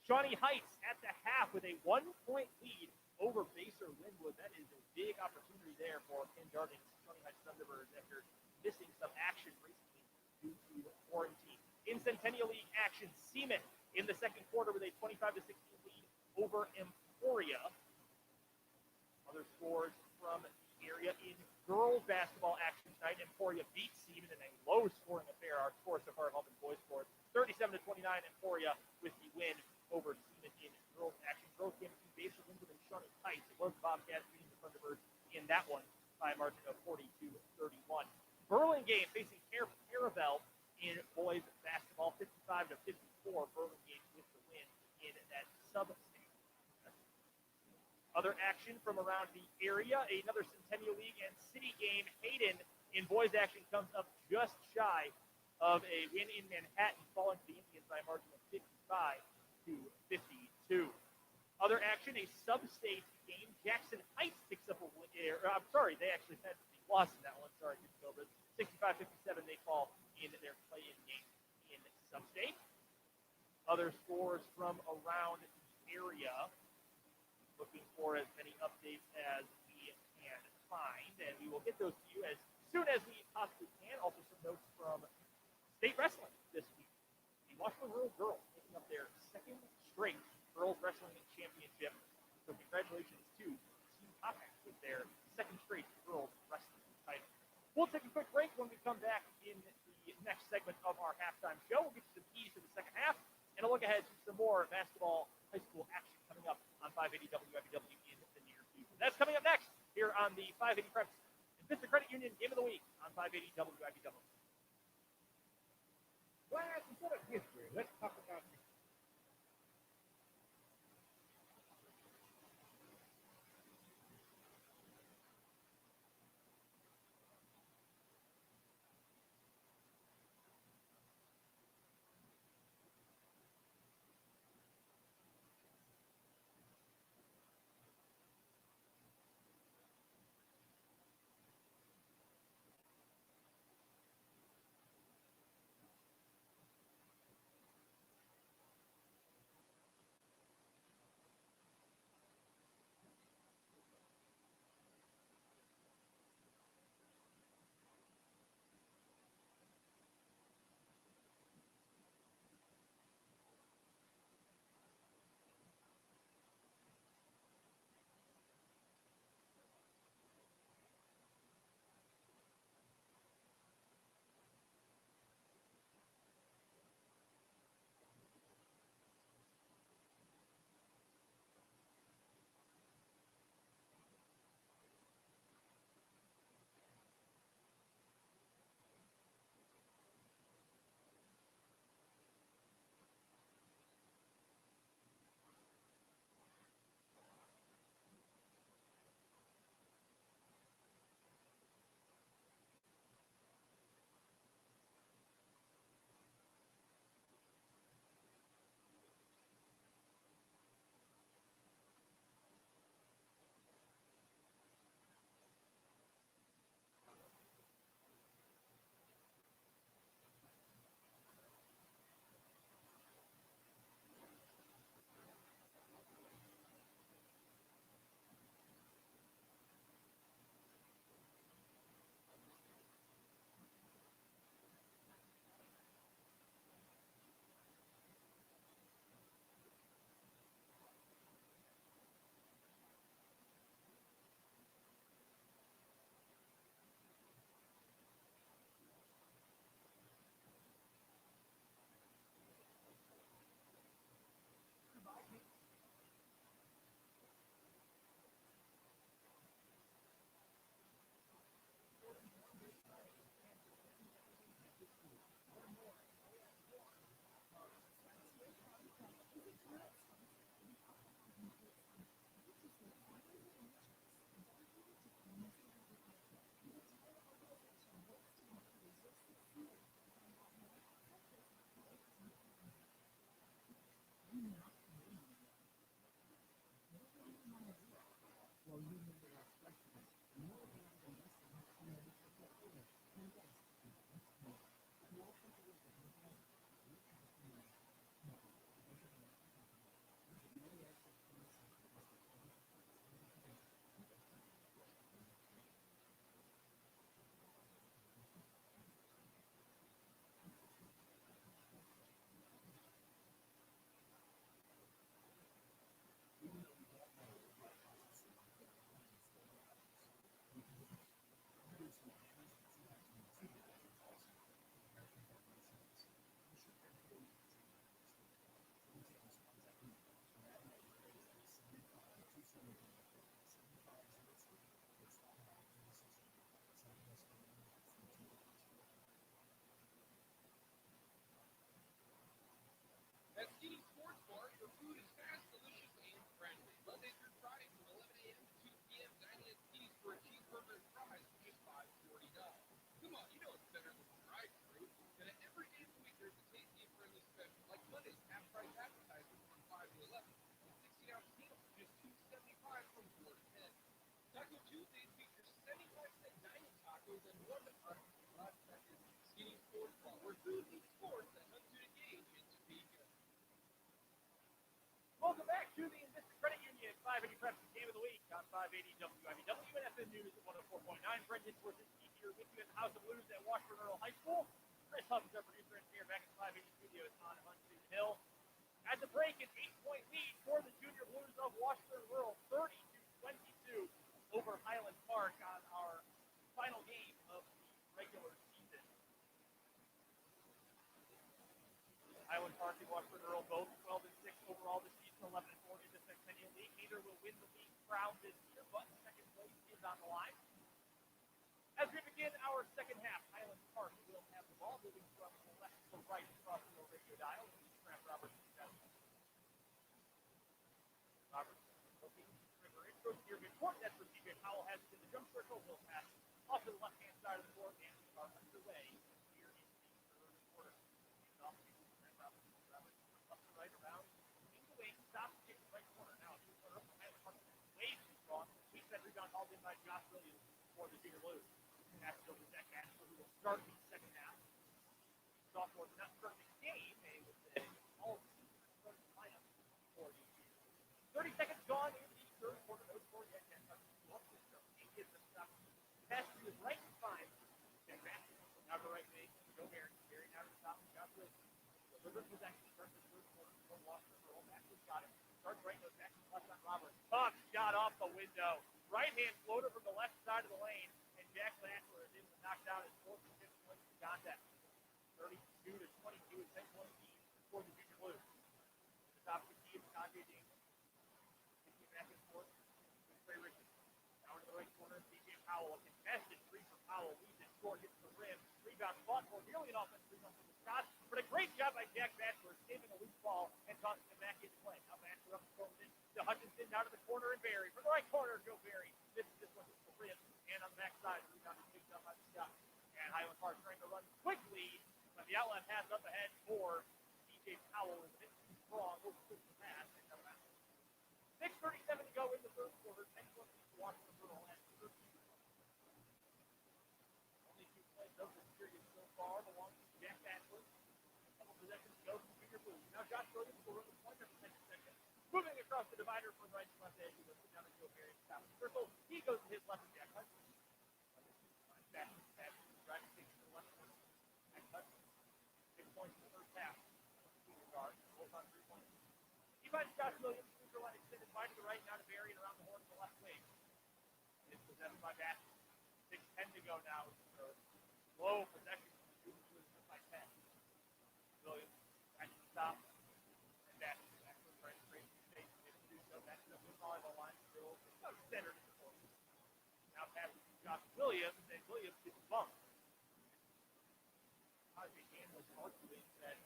Shawnee Heights at the half with a 1-point lead over Baser Linwood. That is a big opportunity there for Ken Darden's Shawnee Heights Thunderbirds after missing some action recently due to the quarantine. In Centennial League action, Seaman in the second quarter with a 25-16 lead over Emporia. Other scores from the area in girls basketball action tonight. Emporia beat Seaman in a low-scoring affair. Our score so far at home in boys scores 37-29. Emporia with the win over Seaman in girls action. Girls game between Baser Linwood and Shawnee Heights. It was the Bobcats beating the Thunderbirds in that one by a margin of 42-31. Burlingame facing Caravel in boys basketball, 55-54. Burlingame with the win in that sub-state. Other action from around the area, another Centennial League and City game. Hayden in boys action comes up just shy of a win in Manhattan, falling to the Indians by a margin of 55-52. Other action, a sub-state game. Jackson Heights picks up a win. I'm sorry, they actually had the loss in that one. Sorry, 65-57, they fall in their play-in game in sub-state. Other scores from around the area. Looking for as many updates as we can find, and we will get those to you as soon as we possibly can. Also, some notes from state the next segment of our halftime show. We'll get you some keys to the second half and a look ahead to some more basketball high school action coming up on 580 WIBW in the near future. That's coming up next here on the 580 Preps and Vista Credit Union Game of the Week on 580 WIBW. Class, instead of history, let's talk about history. At Skinny Sports Bar, your food is fast, delicious, and friendly. Monday through Friday from 11 a.m. to 2 p.m. Dining at Skinny's for a cheeseburger and fries for just $5.49. Come on, you know it's better than the drive-thru. And at every day of the week, there's a tasty and friendly special, like Monday's half-price appetizers from 5 to 11, and 16-ounce meals for just $2.75 from 4 to 10. Taco Tuesdays features 75-cent dining tacos and one to five seconds. Skinny Sports Bar, where food meets sports that helps you to engage in Topeka. Welcome back to the Vista Credit Union 580 Preps Game of the Week on 580 WIBW and FM News at 104.9. Brendan Swarzinski here with you at the House of Blues at Washburn Rural High School. Chris Huff is our producer and here back at the 580 Studios on Huntington Hill. At the break, an 8-point lead for the Junior Blues of Washburn Rural, 30-22 over Highland Park on our final game of the regular season. Marcy Washburn Rural, both 12-6 overall this season, 11-4 in the Centennial League. Neither will win the league crown this year, but second place is on the line. As we begin our second half, Highland Park will have the ball moving from left to right across the radio dial. Roberts. Looking for intro here. Good court. That's for TJ Powell. Has it in the jump circle. Will pass off to the left-hand side of the court and we are underway here in the third quarter. Off to Roberts. Up to right around. In the wing. Stops. Kick right corner. Now two corner up. Highland Park. Way too strong. Keeps that rebound hauled in by Josh Williams for the Junior Blues. That's over Zach Ashford, who will start the second half. Sophomore not starting the game. They would say all starting lineup for the 30 seconds gone in the third quarter. No score yet. He gives the stop. Pass to his right spine. And back now to right wing. Go Barry. Barry now to the top. Josh Williams. Delivered possession. Starts the third quarter. From Washburn Rural. Backwards got it. Starts right. Goes back to the left on Roberts. Tough shot off the window. Right hand floater from the left side of the lane. And Jack Bachelor is able to knock down his fourth and fifth points in contest. 32-22 is 10-1 lead for the Junior Blues. The top of the key is Kanye James. Taking back and forth with Trey Richardson. Down to the right corner, DJ Powell. A contested three for Powell. Leads it short, hits the rim. Rebound fought for nearly an offensive rebound from the Scots. But a great job by Jack Bachelor saving a loose ball and tossing it back into play. Now Bachelor up the court to Hutchinson down to the corner and Barry. For the right corner, Joe Barry. Misses this one, hits the rim. And on the backside, rebound is picked up by the Scots. And Highland Park trying to run quickly. But the outlet pass up ahead for DJ Powell is a bit too strong. Over the pass. 6:37 to go in the third quarter. 10-1 Washburn Rural at 13. Only two plays of this period so far belong to Jack Bachelor. A couple possessions go to the Junior Blues. Now Josh Williams will run the point for the second section. Moving across the divider from right to left edge. He goes down to Joe Barry. Top of the circle. He goes to his left with Jack Hudson. Bachelor driving to the left corner. Jack Hudson. 6 points in the first half. Senior guard. Both on 3 points. He finds Josh Williams. Neutral line extended wide to the right. Now to Barry and around the horn to the left wing. It's possessed by Bachelor. 6:10 to go now. So slow possession from the Junior Blues by 10. Williams back to the top. And Bachelor. Bachelor trying to straight to space. So Bachelor up the volleyball line. Still centered in the court. Now passes to Josh Williams. And Williams gets bumped. How they handle it, Williams said,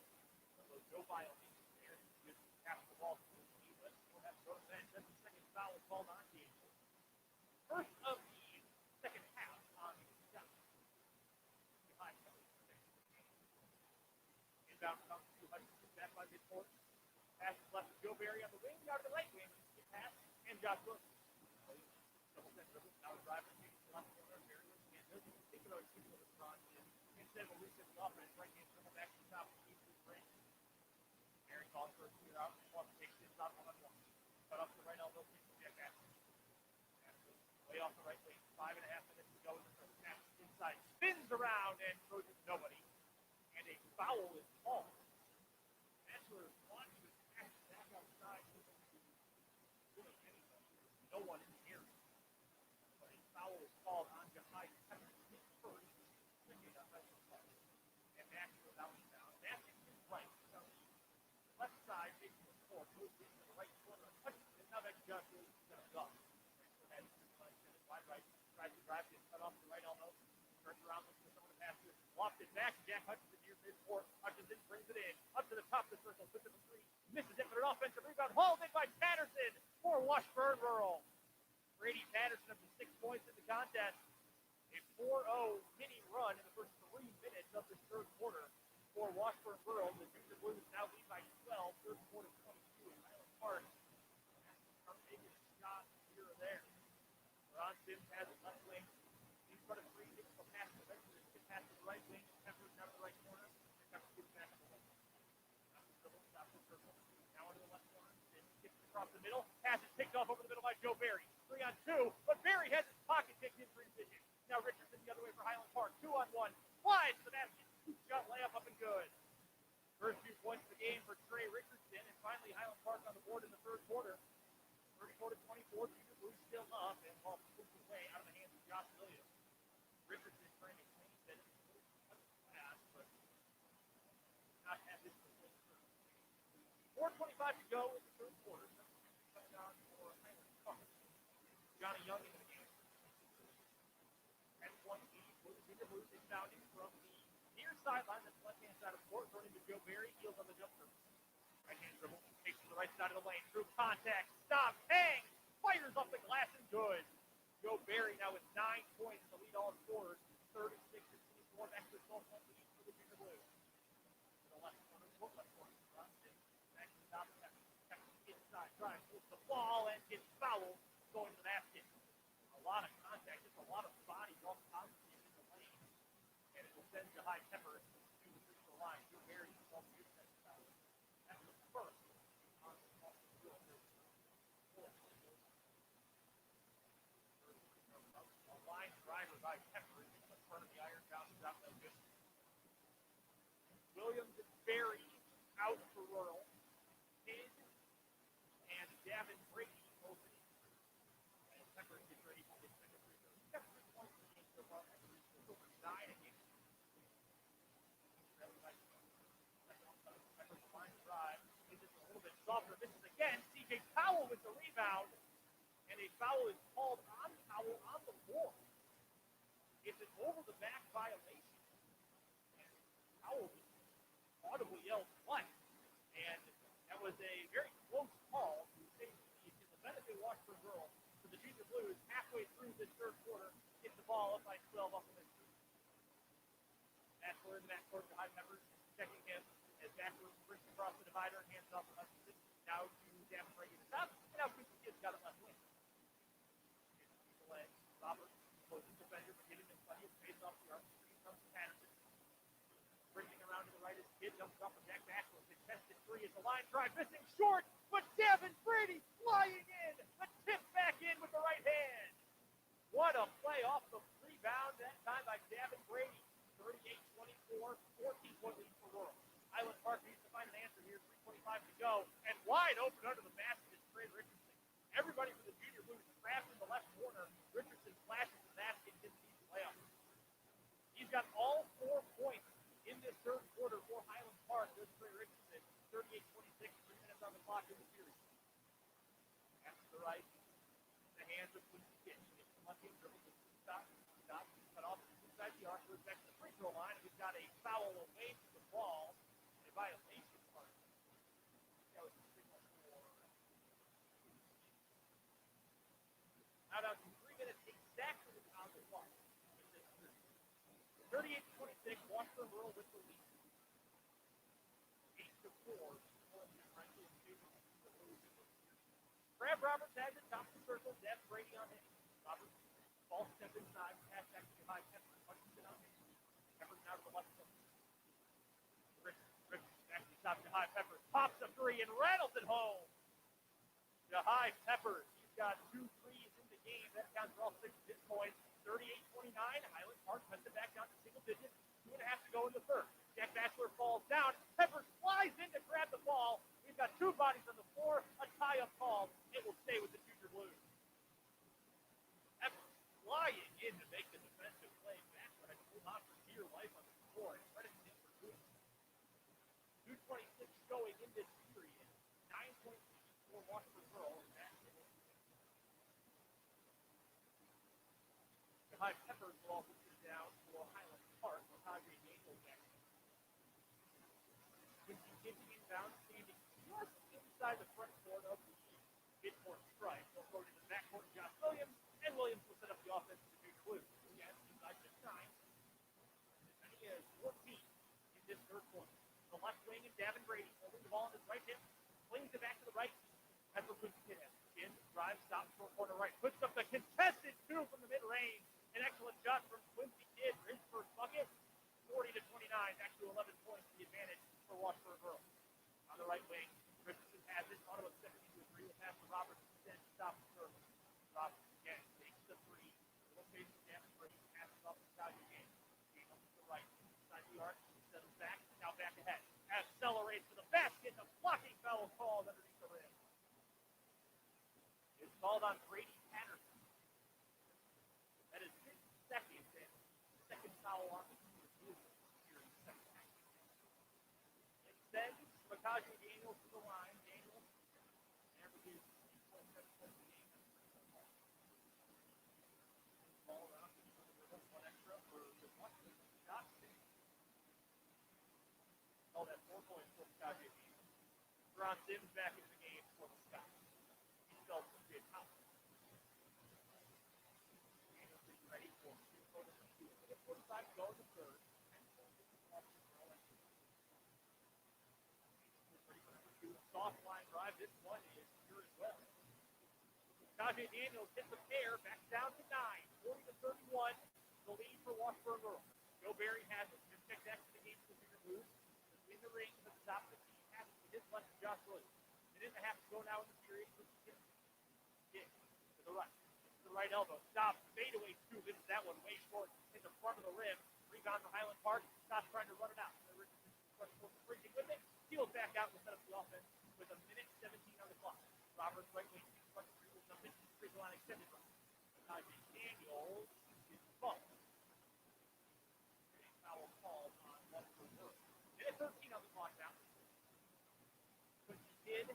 no violation there. Just pass the ball to the team. Let's go ahead and go to the bench. That's the second foul called on James. First of the second half on the shot. Behind inbound comes to Hutchinson, back by midcourt. Pass is left to Joe Barry on the wing, out to the right wing. Get pass, and Josh Williams. Double set dribble, now a driver, takes the left corner. Barry Williams again. Doesn't even think about it. Instead of a reset the offense, right hand dribble back to the top of the key to the ring. Barry calls for a clear out. Wants to take this out 1-on-1. Cut off the right elbow, kick to Jack Ashford. Way off the right wing. 5.5 minutes to go in the first half. Inside, spins around and throws it to nobody. And a foul is called. Bachelor wants to pass back outside. No one in the area. But a foul is called on Jahai Pepper. First. And Bachelor out and down. Bachelor is right. So left side, facing the court, moves into the right corner. Hutchinson, now that's Josh Williams going to go. Wide right, tries to drive it, cut off the right elbow. Turns around, looks for someone to pass to. Lofted back, Jack Hutchinson near midcourt. Hutchinson brings it in, up to the top of the circle, puts it for three. Misses it, but an offensive rebound. Hauled in by Patterson for Washburn Rural. Brady Patterson up to 6 points in the contest. A 4-0 mini run in the first 3 minutes of this third quarter for Washburn Rural. The Junior Blues now lead by 12, third quarter 22 in Highland Park. Start making a shot here or there. Ron Sims has it left wing. He's got a free, gets the pass to the right wing, gets pass to the right wing, Pepper's down to the right corner, and Pepper gets back to the left. Stop the circle. Now into the left corner. Then kicks across the middle. Pass is picked off over the middle by Joe Barry. 3-on-2, but Barry has his pocket picked in transition. Now Richardson the other way for Highland Park. 2-on-1. Flies to the basket. Shot layup up and good. First 2 points of the game for Trey Richardson. And finally Highland Park on the board in the third quarter. 34-24. Junior Blues still up. And ball pushed away out of the hands of Josh Williams. Richardson trying to change that pass, but not have his 4:25 to go in the third quarter. Touchdown for Highland Park. Johnny Young in the game. At 180, Junior Blues is bounding from the near sideline. That's the left-hand side of the court. Turning to Joe Barry. Heels on the jumper. Right-hand dribble. Takes to the right side of the lane. Through contact. Stop. Hang. Fires off the glass and good. Joe Barry now with 9 points. The lead all scorers. 36-24. Extra 12-point lead for the Junior Blues. To the left corner. Left corner. Back to the top. Inside. Drive. Pulls the ball and gets fouled. Going to the basket. A lot of contact. Just a lot of bodies off positive in the lane. And it will send to High Pepper to the free throw line. Joe Barry is also using that foul. That's the first on the field. A line driver by Pepper in front of the iron bound shot. No good. Williams and Barry out for Rural. Kidd and Gavin Brady both in. And Pepper gets ready for his second free throw. He's got 3 points in the game so far. He's over 9 a game. Pepper's line drive. He's just a little bit softer. This is again C.J. Powell with the rebound. And a foul is called on Powell on the floor. It's an over-the-back violation. And Powell audibly yelled, "What?" And that was a very close call to save the benefit of Washburn Rural. So the Junior Blues, halfway through this third quarter, get the ball up by 12 up the midfield. Backward in the backcourt to High Peppers, checking him as backwards brings across the divider, hands off to Hutchinson. Now to Gavin Brady at the top, and now Quincy Kidd's got it left wing. Robert closes the defender, but giving him plenty of space off the arc. Comes to Patterson. Bringing around to the right as Kidd jumps off of Jack Bachelor. Contested three is the line drive, missing short, but Gavin Brady flying in. The tip back in with the right hand. What a play off the rebound that time by Gavin Brady. 38-24, 14-point lead for Rural. Highland Park needs to find an answer here. 3:25 to go, and wide open under the basket is Trey Richardson. Everybody for the Junior Blues trapped in the left corner. Richardson flashes the basket and gets these layups. He's got all 4 points in this third quarter for Highland Park. There's Trey Richardson, 38-26, 3 minutes on the clock in the series. After the right, the hands of Quincy Kidd. Gets the left hand dribble, stop, cut off inside the arc, goes back to the free throw line. He's got a foul away from the ball, a violation part. That was the signal for. Now down to 3 minutes exactly on the clock. 38-26, Washburn Rural with the lead. 8-4. Brad Roberts has it, top of the circle, Deb Brady on him. Roberts, ball step inside, pass back to High Pepper, Hutchinson on him. Pepper's now to the left foot. Rich back to the top to High Pepper, pops a three and rattles it home. To High Pepper, he's got 2 threes in the game. That counts for all 6 of his points. 38-29, Highland Park cuts it back down to single digits. 2.5 to go in the third. Jack Bachelor falls down. Pepper flies in to grab the ball. We've got 2 bodies on the floor. A tie-up call. It will stay with the Junior Blues. Pepper flying in to make the defensive play. Bachelor had to hold on for dear life on the floor. And credit to him for doing it. 2:26 going in this period. 9 points for Washburn Rural. High Peppers will also sit down for Highland Park. Tajay Daniel back. Quincy Kidd inbound, standing just inside the front court of the midcourt strike. They'll throw it into the backcourt to Josh Williams, and Williams will set up the offense to the Blues. Again, inside just 9. And he has 14 in this third quarter. The left wing is Gavin Brady, holding the ball on his right hip, flings it back to the right. Pepper Quincy Kidd has. Kidd drives, stops, short corner right, puts up the contested 2 from the mid-range. An excellent shot from Quincy Kidd for his first bucket. 40-29, back to 11 points, the advantage for Washburn Rural. On the right wing, Richardson has it. On to a 17-3 with pass to Roberts. Then stops the serve. Roberts again takes the 3. Little pace from Gavin Brady. Passes off the Stallion game. Game up to the right. Inside the arc. Settles back. Now back ahead. Accelerates to the basket. A blocking foul called underneath the rim. It's called on Brady Patterson. That is his second foul on the series here in the second half. Instead, Makaj Tajay Daniels to the line. Daniels averages 2.7 points a game. Ball around. One extra for the Washington Scots. Oh, that's 4 points for Tajay Daniels. Ron Sims back into the game for the Scots. He felt some good help. Daniels is ready for 45 to go in the third. Soft line drive. This one is here as well. Tajay Daniels hits a pair, back down to 9, 40 to 31. The lead for Washburn Rural. Joe Barry has it. Just check back to the game for the Junior Blues. In the ring to the top of the team, has to his left to Josh Williams. Minute and a half to go now in the period. Kick to the right. To the right elbow. Stops. Fadeaway two. Misses that one way short. Hit the front of the rim. Rebound for Highland Park. Scott's trying to run it out. Bridging with it. Steals back out to set up the offense with a minute 17 on the clock. Roberts right wing. Free throw line extended run. Tajay Daniels is fault. Foul called on Washburn Rural. Minute 13 on the clock now. But he did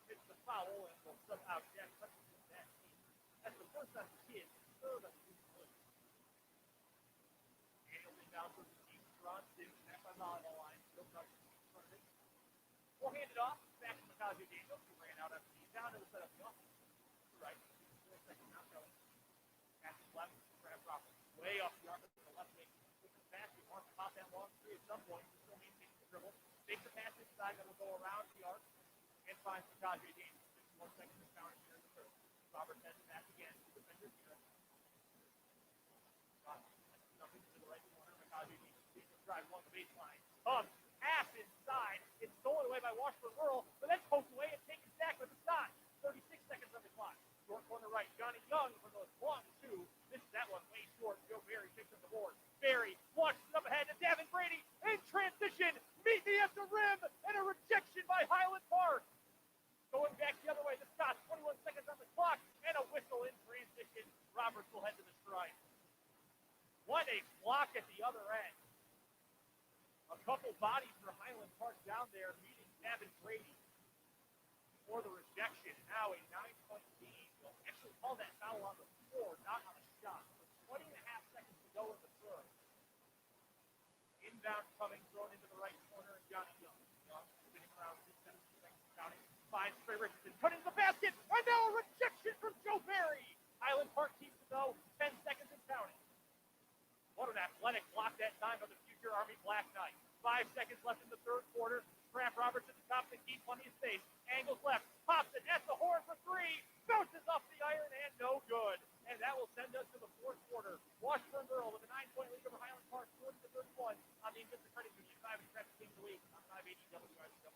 miss the foul and will sub out Jack Hutchinson that team. That's the first on the kid, third on the team. Daniels inbounds for the team. Ron Sims back on the volleyball line. Still touching in front of it. We'll hand it off back to Tajay Daniels, who ran out after the down to the set up the offense. Right. 4 seconds now going. Passes left. Grab Roberts. Way off the arc of the left wing. With the pass, he wants to pop that long three at some point. Still maintaining the dribble. Takes the pass inside that will go around the arc and finds Tajay Daniels. 51 seconds to count here in the third. Roberts has it back again. Defenders here. Nothing to the right corner. Tajay Daniels drive along the baseline. Up. Half inside. It's stolen away by Washburn Rural, but then poked away and taken back with a shot. 36 seconds on the clock. Short corner right. Johnny Young for the long two. Misses that one way short. Joe Barry picks up the board. Barry launches it up ahead to Davin Brady in transition. Meet me at the rim and a rejection by Highland Park. Going back the other way. The shot. 21 seconds on the clock and a whistle in transition. Roberts will head to the strike. What a block at the other end. A couple bodies for Highland Park down there meeting Davin Brady for the rejection. Now a 9-point lead. They'll actually call that foul on the floor, not on a shot. 20 and a half seconds to go in the third. Inbound coming, thrown into the right corner, and Johnny Young. Young spinning around 6 seconds counting. Finds Trey Richardson, put into the basket, and now a rejection from Joe Barry. Highland Park keeps it though, 10 seconds and counting. What an athletic block that time of the future Army Black Knight. 5 seconds left in the third quarter. Scrap Roberts at the top of the key, plenty of space. Angles left, pops it at the horn for three. Bounces off the iron and no good. And that will send us to the fourth quarter. Washburn Rural with a 9-point lead over Highland Park, 40 to 31 on the Invista Credit Union 5 and Credit Team of the Week on 580 WIBW.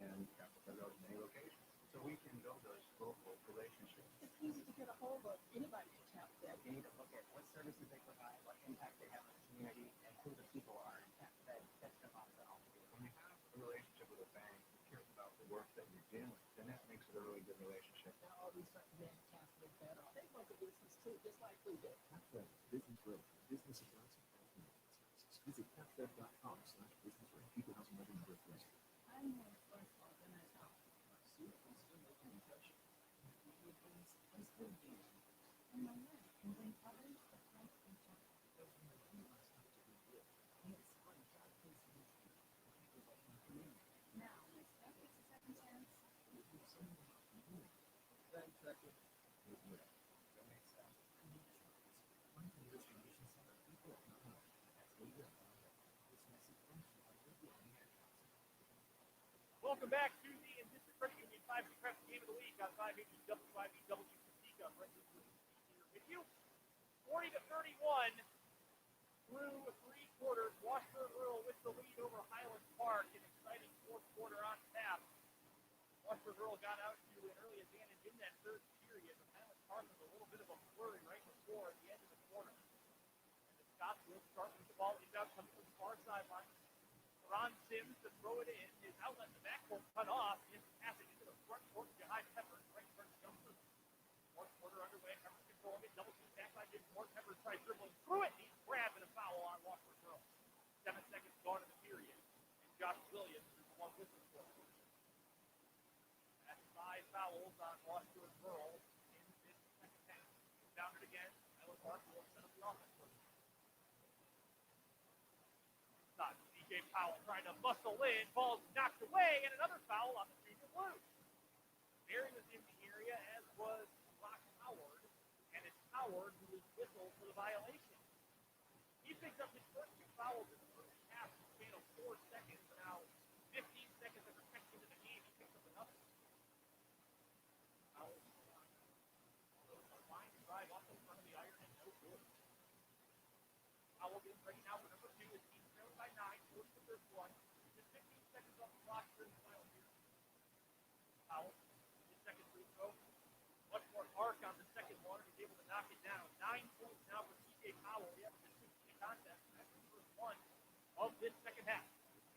And Capital Federal has many locations, so we can build those local relationships. It's easy to get a hold of anybody in CapFed. You need to look at what services they provide, what impact they have on the community, and who the people are. And CapFed checks them off on all three. When you have a relationship with a bank who cares about the work that you're doing, then that makes it a really good relationship. Now all these bank Capital Federal, they want the business too, just like we do. CapFed, business ready. Business accounts and cash management services. Visit capfed.com/businessready. Equal housing lender number 3. I'm one of the first organized out. See, I'm still making an impression. I'm still doing it. And my life, and when others are trying to check those who are doing my stuff to be good. And it's fun to try to place in this people like my community. Now, my stuff gets a second chance. We do something about people. Then check it. That makes sense. One from the distribution center. People at home. That's legal. This message comes from our local Welcome back to the Invista Credit Union 5 and Credit Game of the Week on 580 WIBW Topeka. Brent here with you. 40 to 31 through 3 quarters. Washburn Rural with the lead over Highland Park. An exciting fourth quarter on tap. Washburn Rural got out to an early advantage in that third period. But Highland Park was a little bit of a flurry right before at the end of the quarter. And the Scots will start with the ball. Inbound coming from the far sideline. Ron Sims to throw it in. His outlet in the backcourt cut off. He pass it into the front court behind Pepper. Right front jumper. Fourth quarter underway. Pepper's controlling it. Double team backside did more. Pepper tries dribbling through it. He's grabbed and a foul on Washburn Rural. 7 seconds gone in the period. Josh Williams is the one with the score. That's 5 fouls on Washburn Rural in this second half. Down it again. Highland Park will set up the offense. DJ Powell trying to muscle in. Ball's knocked away, and another foul on the Junior Blues. Barry was in the area, as was Brock Howard, and it's Howard who was whistled for the violation. He picked up his first 2 fouls in the first half in the span of 4 seconds. Now, 15 seconds of protection in the game. He picked up another. Powell a line drive off the front of the iron and no good. Powell getting ready now for number 2. His team trailed by 9, 40 to 31. Just 15 seconds off the clock during the final here. Powell, his second free throw. Much more arc on the second one. He's able to knock it down. 9 points now for TJ Powell. He has a 2-point contest. That's the first one of this second half.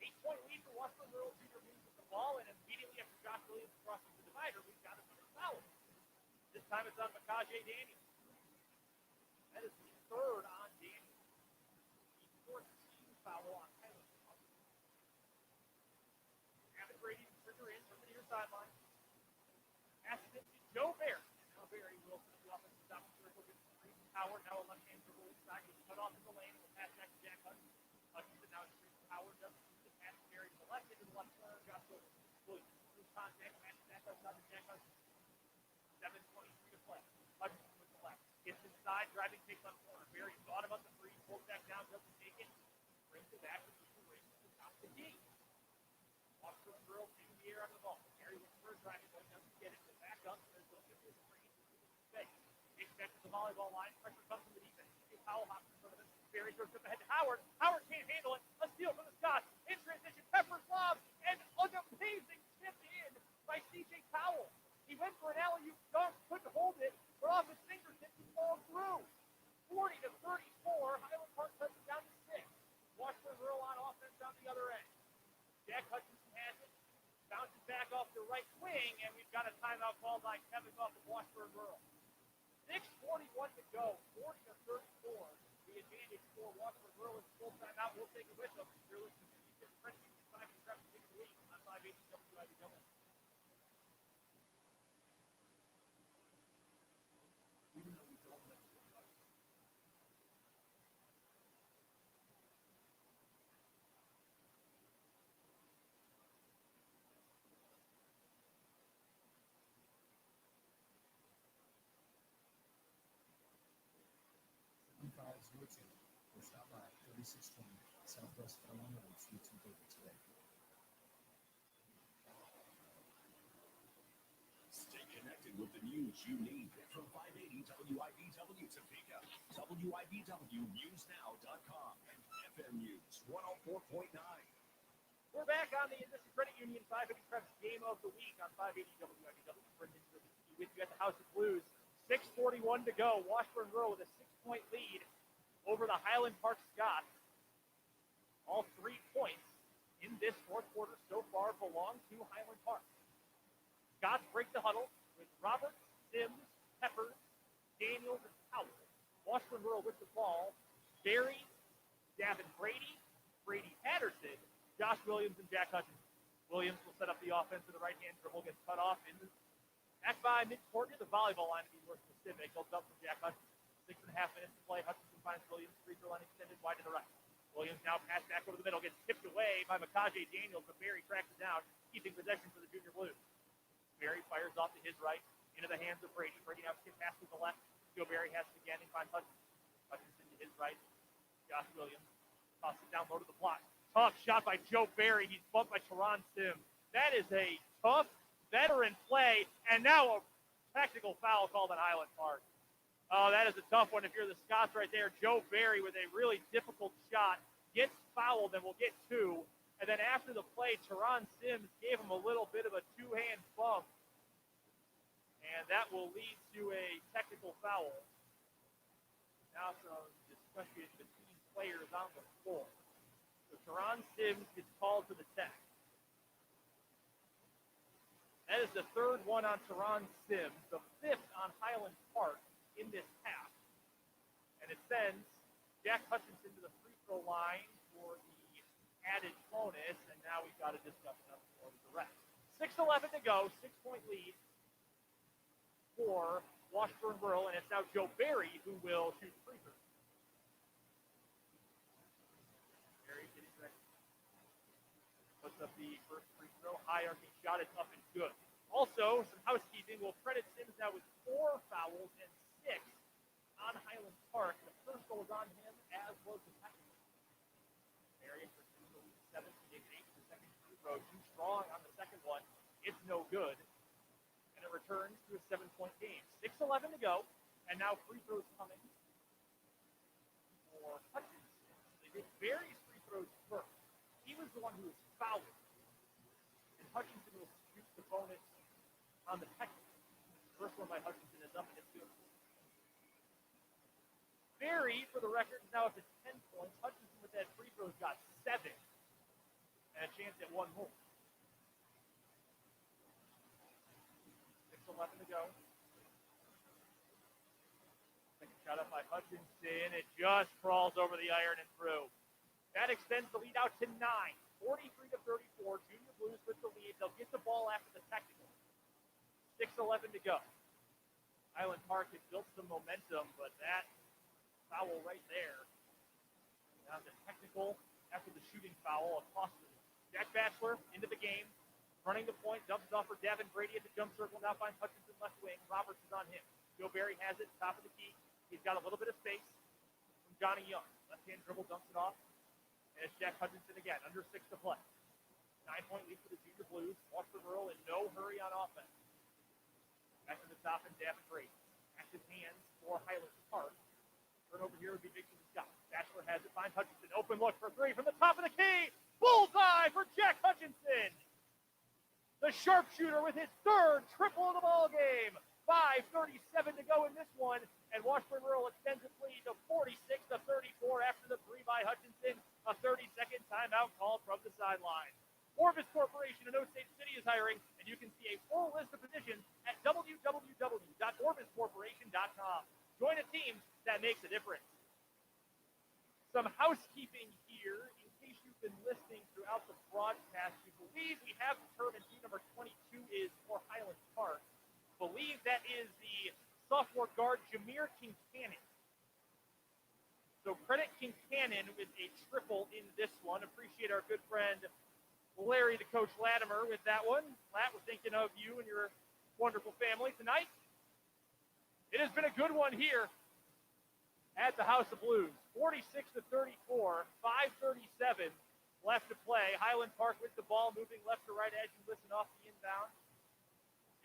8-point lead for Washburn Rural Junior Blues with the ball, and immediately after Josh Williams crosses the divider, we've got another foul. This time it's on Makaje Daniels. That is the third on Daniels. The 14th foul on Highland Park. Gavin Brady to trigger in from the near sideline. Passes it to Joe Barry. And now Barry will put the offensive stop and circle. Gets the screen to Howard. Now a left-hand dribble inside. He's cut off in the lane. We'll pass back to Jack Hudson. Hudson now screens to Howard. Doesn't see the pass. Barry to the left, into the left corner. Josh Williams. Through contact. Passes back outside to Jack Hudson. 7:23 to play. Hudson with the left. Gets inside. Driving takes on corner. Barry thought about the three. Pulls back down. Doesn't take it. Brings it back. Races to the top of the key. Washburn Rural taking the air out of the ball. Barry looks for a driving point. Doesn't get it. Back up. There's no good free. Takes back to the volleyball line. Pressure comes from the defense. Powell hops in front of it. Barry throws it ahead to Howard. Howard can't handle it. A steal from the Scots. In transition. Peppers lob. And an amazing tip in by C.J. Powell. He went for an alley-oop dunk. Couldn't hold it. But off his fingertips, he falls through. 40 to 34. Highland Park cuts it down to 6. Washburn Rural on offense on the other end. Jack Hutchinson has it. Bounces back off the right wing, and we've got a timeout called by Kevin Buff of Washburn Rural. 6:41 to go, 40 to 34. The advantage for Washburn Rural is full timeout. We'll take it with them. You're listening to the French 5 and 7 league on 580 WIBW. Even though we don't let it go. Or stop by 3620 Southwest Carolina Road, Suite 230 today. Stay connected with the news you need from 580 WIBW Topeka, WIBWNewsNow.com, and FM News 104.9. We're back on the Industry Credit Union 580 Preps Game of the Week on 580 WIBW. Brendan with you at the House of Blues. 6:41 to go. Washburn Rural with a 6-point lead over the Highland Park Scots. All 3 points in this fourth quarter so far belong to Highland Park. Scots break the huddle with Roberts, Sims, Peppers, Daniels, and Powell. Washburn Rural with the ball. Barry, Gavin Brady, Brady Patterson, Josh Williams, and Jack Hutchinson. Williams will set up the offense with the right-hand dribble, gets cut off in the back by midcourt near the volleyball line to be more specific. He'll dump from Jack Hutchinson. 6.5 minutes to play. Hutchinson finds Williams. Free throw line extended wide to the right. Williams now pass back over the middle. Gets tipped away by Makaje Daniels, but Barry tracks it down, keeping possession for the Junior Blues. Barry fires off to his right, into the hands of Brady. Brady now skip pass to the left. Joe Barry has it again and finds Hutchinson. Hutchinson to his right. Josh Williams tosses it down low to the block. Tough shot by Joe Barry. He's bumped by Teron Sims. That is a tough veteran play, and now a technical foul called on Highland Park. Oh, that is a tough one if you're the Scots right there. Joe Barry with a really difficult shot gets fouled and will get 2. And then after the play, Teron Sims gave him a little bit of a 2-hand bump. And that will lead to a technical foul. Now some discussion between players on the floor. So Teron Sims gets called to the tech. That is the 3rd one on Teron Sims, the 5th on Highland Park in this half. And it sends Jack Hutchinson to the free throw line for the added bonus, and now we've got a discussion of the rest. 6:11 to go, 6-point lead for Washburn Rural, and it's now Joe Barry who will shoot free throws. Barry getting ready. Puts up the first free throw. High arcing shot. It's up and good. Also, some housekeeping. We'll credit Sims now with 4 fouls and 6 on Highland Park. The first goal was on him, as was the second. Barry for 7 to 8. The second free throw too strong on the second one. It's no good. And it returns to a 7-point game. 6:11 to go. And now free throws coming for Hutchinson. They did Barry's free throws first. He was the one who was fouled. And Hutchinson will shoot the bonus on the technical. First one by Hutchinson is up and it's good. Barry, for the record, is now up to 10 points. Hutchinson with that free throws got 7. And a chance at 1 more. 6:11 to go. Second shot up by Hutchinson. It just crawls over the iron and through. That extends the lead out to 9. 43 to 34. Junior Blues with the lead. They'll get the ball after the technical. 6:11 to go. Highland Park has built some momentum, but that foul right there. Now the technical after the shooting foul across the Jack Batchelor into the game. Running the point, dumps it off for Davin Brady at the jump circle. Now finds Hutchinson left wing. Roberts is on him. Joe Barry has it, top of the key. He's got a little bit of space from Johnny Young. Left-hand dribble, dumps it off. And it's Jack Hutchinson again, under 6 to play. 9-point lead for the Junior Blues. Washburn Rural in no hurry on offense. Back to the top and Davin Brady. Active hands for Highland Park. Turn over here would be Dixon Scott. Batchelor has it, finds Hutchinson. Open look for 3 from the top of the key. Bullseye for Jack Hutchinson. The sharpshooter with his 3rd triple of the ball game. 5:37 to go in this one, and Washburn Rural extends its lead to 46 to 34 after the 3 by Hutchinson. A 30-second timeout called from the sideline. Orvis Corporation in Osage City is hiring, and you can see a full list of positions at www.orviscorporation.com. Join a team that makes a difference. Some housekeeping here. In case you've been listening throughout the broadcast, we believe we have determined team number 22 is for Highland Park. Believe that is the sophomore guard, Jameer Kincannon. So credit Kincannon with a triple in this one. Appreciate our good friend Larry, the coach Latimer, with that one. Lat, we're thinking of you and your wonderful family tonight. It has been a good one here at the House of Blues. 46 to 34, 5:37 left to play. Highland Park with the ball, moving left to right as you listen off the inbound.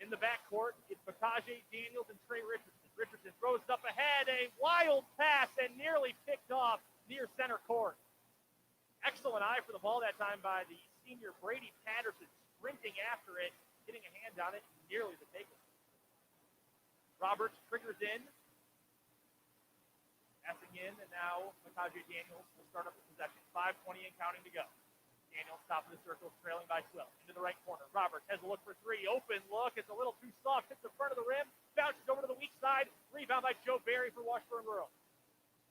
In the backcourt, it's Bakaje Daniels and Trey Richardson. Richardson throws it up ahead, a wild pass, and nearly picked off near center court. Excellent eye for the ball that time by the senior Brady Patterson, sprinting after it, getting a hand on it, nearly the takeaway. Roberts triggers in. Passing in, and now Bakaje Daniels will start up the possession. 5:20 and counting to go. Daniels top of the circle, trailing by 12. Into the right corner. Roberts has a look for 3. Open look. It's a little too soft. Hits the front of the rim. Bounces over to the weak side. Rebound by Joe Barry for Washburn Rural.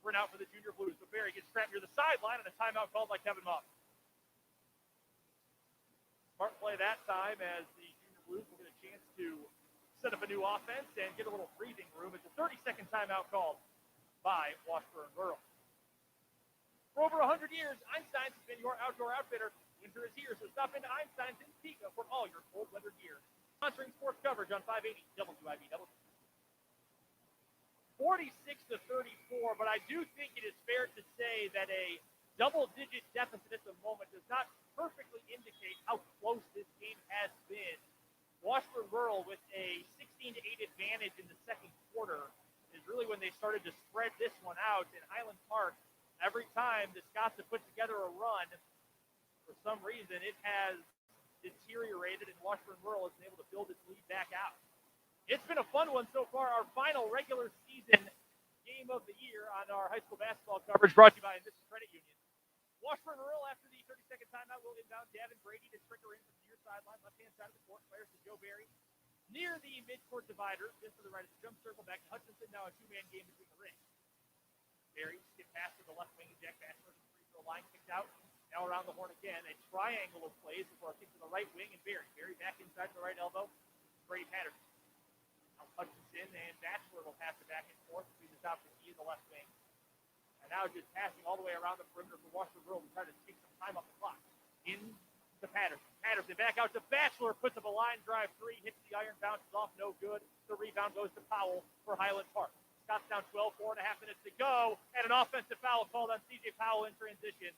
Run out for the Junior Blues, but Barry gets trapped near the sideline and a timeout called by Kevin Moss. Smart play that time as the Junior Blues will get a chance to set up a new offense and get a little breathing room. It's a 30-second timeout called by Washburn Rural. For over 100 years, Einstein's has been your outdoor outfitter. Winter is here, so stop into Einstein's in Topeka for all your cold weather gear. Sponsoring sports coverage on 580 WIBW. 46 to 34, but I do think it is fair to say that a double-digit deficit at the moment does not perfectly indicate how close this game has been. Washburn Rural with a 16-8 advantage in the second quarter is really when they started to spread this one out. In Highland Park, every time the Scots have put together a run, for some reason it has deteriorated, and Washburn Rural has been able to build its lead back out. It's been a fun one so far. Our final regular season game of the year on our high school basketball coverage, brought to you by Vista Credit Union. Washburn Rural, after the 30-second timeout, will inbound Davin Brady to trigger in from the near sideline, left-hand side of the court. Fires to Joe Barry near the mid-court divider. Just to the right of the jump circle, back to Hutchinson. Now a two-man game between the rings. Barry skip pass to the left wing. Jack Batchelor, free throw line kicked out. Now around the horn again, a triangle of plays before a kick to the right wing and Barry. Barry back inside to the right elbow. Brady Patterson. Now Hutchinson and Batchelor will pass it back and forth between the top of the key and the left wing. And now just passing all the way around the perimeter for Washburn Rural to try to take some time off the clock. In to Patterson. Patterson back out to Batchelor, puts up a line drive three, hits the iron, bounces off, no good. The rebound goes to Powell for Highland Park. Scott's down 12, 4.5 minutes to go, and an offensive foul called on C.J. Powell in transition.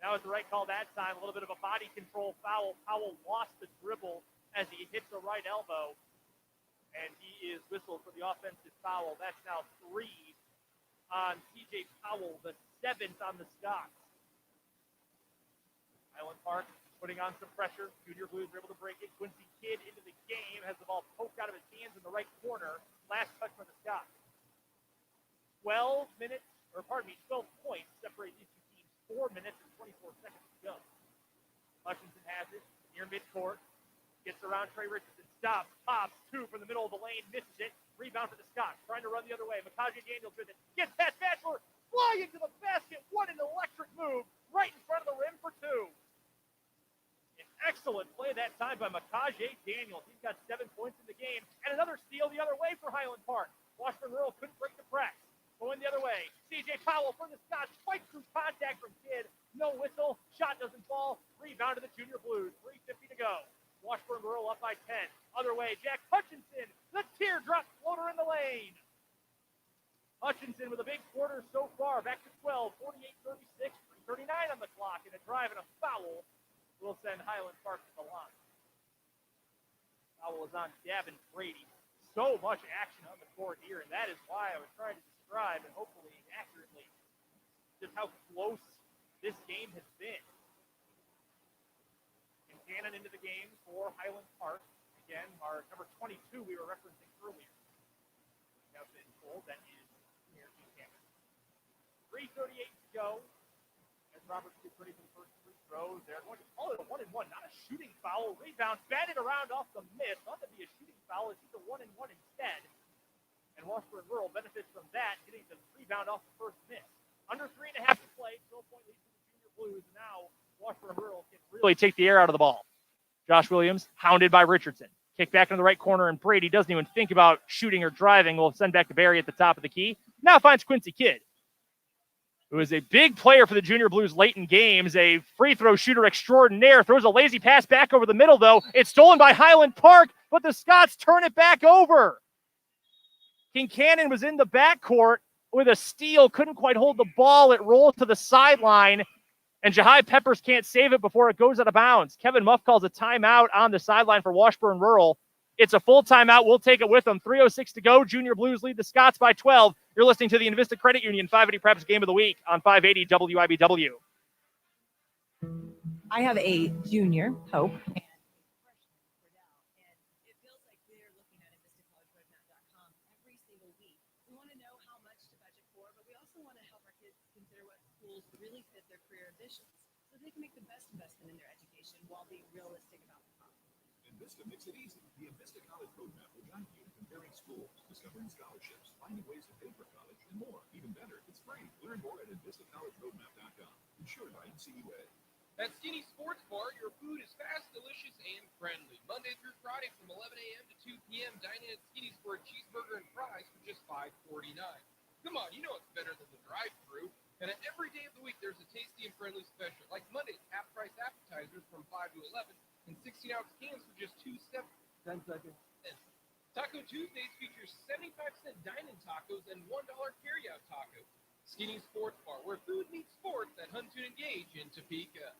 That was the right call that time. A little bit of a body control foul. Powell lost the dribble as he hit the right elbow, and he is whistled for the offensive foul. That's now 3 on C.J. Powell, the 7th on the Scots. Highland Park putting on some pressure. Junior Blues are able to break it. Quincy Kidd into the game, has the ball poked out of his hands in the right corner. Last touch for the Scots. 12 points separate these two teams. 4 minutes and 24 seconds to go. Hutchinson has it near midcourt. Gets around Trey Richardson. Stops. Pops. 2 from the middle of the lane. Misses it. Rebound for the Scots. Trying to run the other way. Makaji Daniels with it. Gets past Batchelor. Fly into the basket. What an electric move. Right in front of the rim for 2. An excellent play that time by Makaji Daniels. He's got 7 points in the game. And another steal the other way for Highland Park. Washburn Rural couldn't break the press. Going the other way. C.J. Powell for the Scots. Fight through contact from Kidd. No whistle. Shot doesn't fall. Rebound to the Junior Blues. 3:50 to go. Washburn Rural up by 10. Other way. Jack Hutchinson. The teardrop floater in the lane. Hutchinson with a big quarter so far. Back to 12. 48-36. 3:39 on the clock. And a drive and a foul will send Highland Park to the line. Foul is on Gavin Brady. So much action on the court here, and that is why I was trying to describe, and hopefully accurately, just how close this game has been. And Cannon into the game for Highland Park. Again, our number 22 we were referencing earlier. We have been told that is here in Cannon. 3:38 to go. As Roberts gets ready for the first free throws, they're going to call it a 1-and-1, not a shooting foul. Rebound, batted around off the miss. Thought to be a shooting foul. It's just a 1-and-1 instead. And Washburn Rural benefits from that, getting the rebound off the first miss. Under 3.5 to play, 12-point lead for the Junior Blues. Now Washburn Rural can really take the air out of the ball. Josh Williams, hounded by Richardson. Kick back into the right corner, and Brady doesn't even think about shooting or driving. We'll send back to Barry at the top of the key. Now finds Quincy Kidd, who is a big player for the Junior Blues late in games, a free throw shooter extraordinaire. Throws a lazy pass back over the middle, though. It's stolen by Highland Park, but the Scots turn it back over. Kincannon was in the backcourt with a steal, couldn't quite hold the ball. It rolls to the sideline, and Jahai Peppers can't save it before it goes out of bounds. Kevin Muff calls a timeout on the sideline for Washburn Rural. It's a full timeout. We'll take it with them. 3:06 to go. Junior Blues lead the Scots by 12. You're listening to the Invista Credit Union 580 Preps Game of the Week on 580 WIBW. I have a junior, Hope, and a freshman, Cordell, and it feels like we're looking at InvistaCollegeRoadmap.com every single week. We want to know how much to budget for, but we also want to help our kids consider what schools really fit their career ambitions so they can make the best investment in their education while being realistic about the cost. Invista makes it easy. The Invista College Roadmap will guide you in comparing schools, discovering scholarships, finding ways to pay for college, and more. Even better, it's free. Learn more at InvistaCollegeRoadmap.com. Insured by NCUA. At Skinny Sports Bar, your food is fast, delicious, and friendly. Monday through Friday from 11 a.m. to 2 p.m., dine in at Skinny's for a cheeseburger and fries for just $5.49. Come on, you know it's better than the drive-thru. And every day of the week, there's a tasty and friendly special. Like Monday's half-price appetizers from 5 to 11, and 16-ounce cans for just 2 cents. 10 seconds. Taco Tuesdays features 75-cent dine-in tacos and $1 carry-out tacos. Skinny Sports Bar, where food meets sports at Huntoon and Gage in Topeka.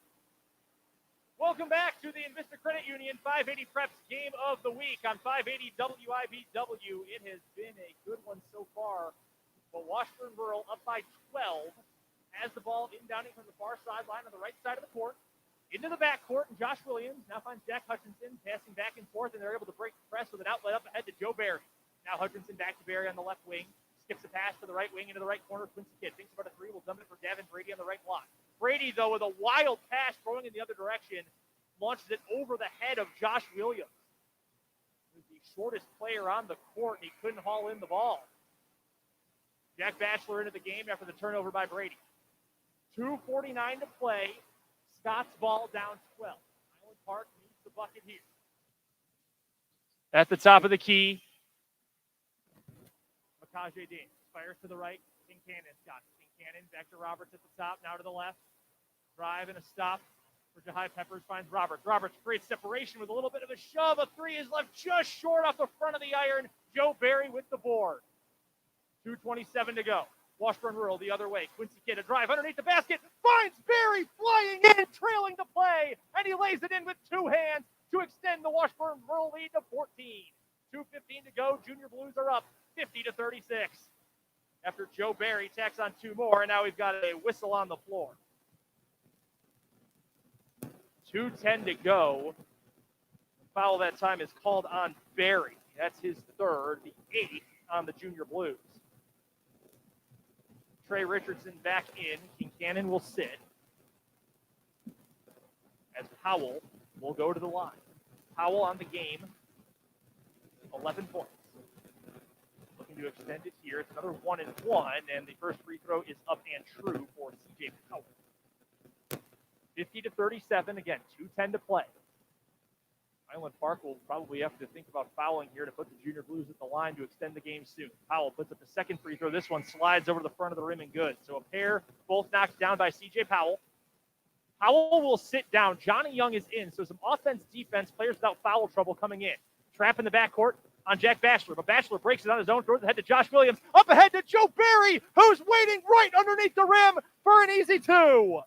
Welcome back to the Invista Credit Union 580 Preps Game of the Week on 580 WIBW. It has been a good one so far. But Washburn Rural up by 12 has the ball inbounding from the far sideline on the right side of the court. Into the backcourt, and Josh Williams now finds Jack Hutchinson passing back and forth, and they're able to break the press with an outlet up ahead to Joe Barry. Now Hutchinson back to Barry on the left wing. Skips a pass to the right wing into the right corner. Quincy Kidd thinks about a three. Will dump it for Gavin Brady on the right block. Brady, though, with a wild pass throwing in the other direction, launches it over the head of Josh Williams, who's the shortest player on the court, and he couldn't haul in the ball. Jack Batchelor into the game after the turnover by Brady. 2:49 to play. Scott's ball down 12. Highland Park needs the bucket here. At the top of the key, Makaje Daniels fires to the right. Kincannon got it. Kincannon back to Roberts at the top, now to the left. Drive and a stop for Jahai Peppers finds Roberts. Roberts creates separation with a little bit of a shove. A three is left just short off the front of the iron. Joe Barry with the board. 2:27 to go. Washburn Rural the other way. Quincy Kidd a drive underneath the basket. Finds Barry flying in, trailing the play. And he lays it in with two hands to extend the Washburn Rural lead to 14. 2:15 to go. Junior Blues are up 50-36. After Joe Barry tacks on two more, and now we've got a whistle on the floor. 2:10 to go. The foul that time is called on Barry. That's his third, the 8th on the Junior Blues. Trey Richardson back in. Kincannon will sit. As Powell will go to the line. Powell on the game. 11 points. Looking to extend it here. It's another 1-1, and the first free throw is up and true for CJ Powell. 50-37, again, 2:10 to play. Highland Park will probably have to think about fouling here to put the Junior Blues at the line to extend the game soon. Powell puts up the second free throw. This one slides over the front of the rim and good. So a pair, both knocked down by CJ Powell. Powell will sit down. Johnny Young is in, so some offense, defense, players without foul trouble coming in. Trap in the backcourt on Jack Batchelor, but Batchelor breaks it on his own, throws it ahead to Josh Williams. Up ahead to Joe Barry, who's waiting right underneath the rim for an easy two.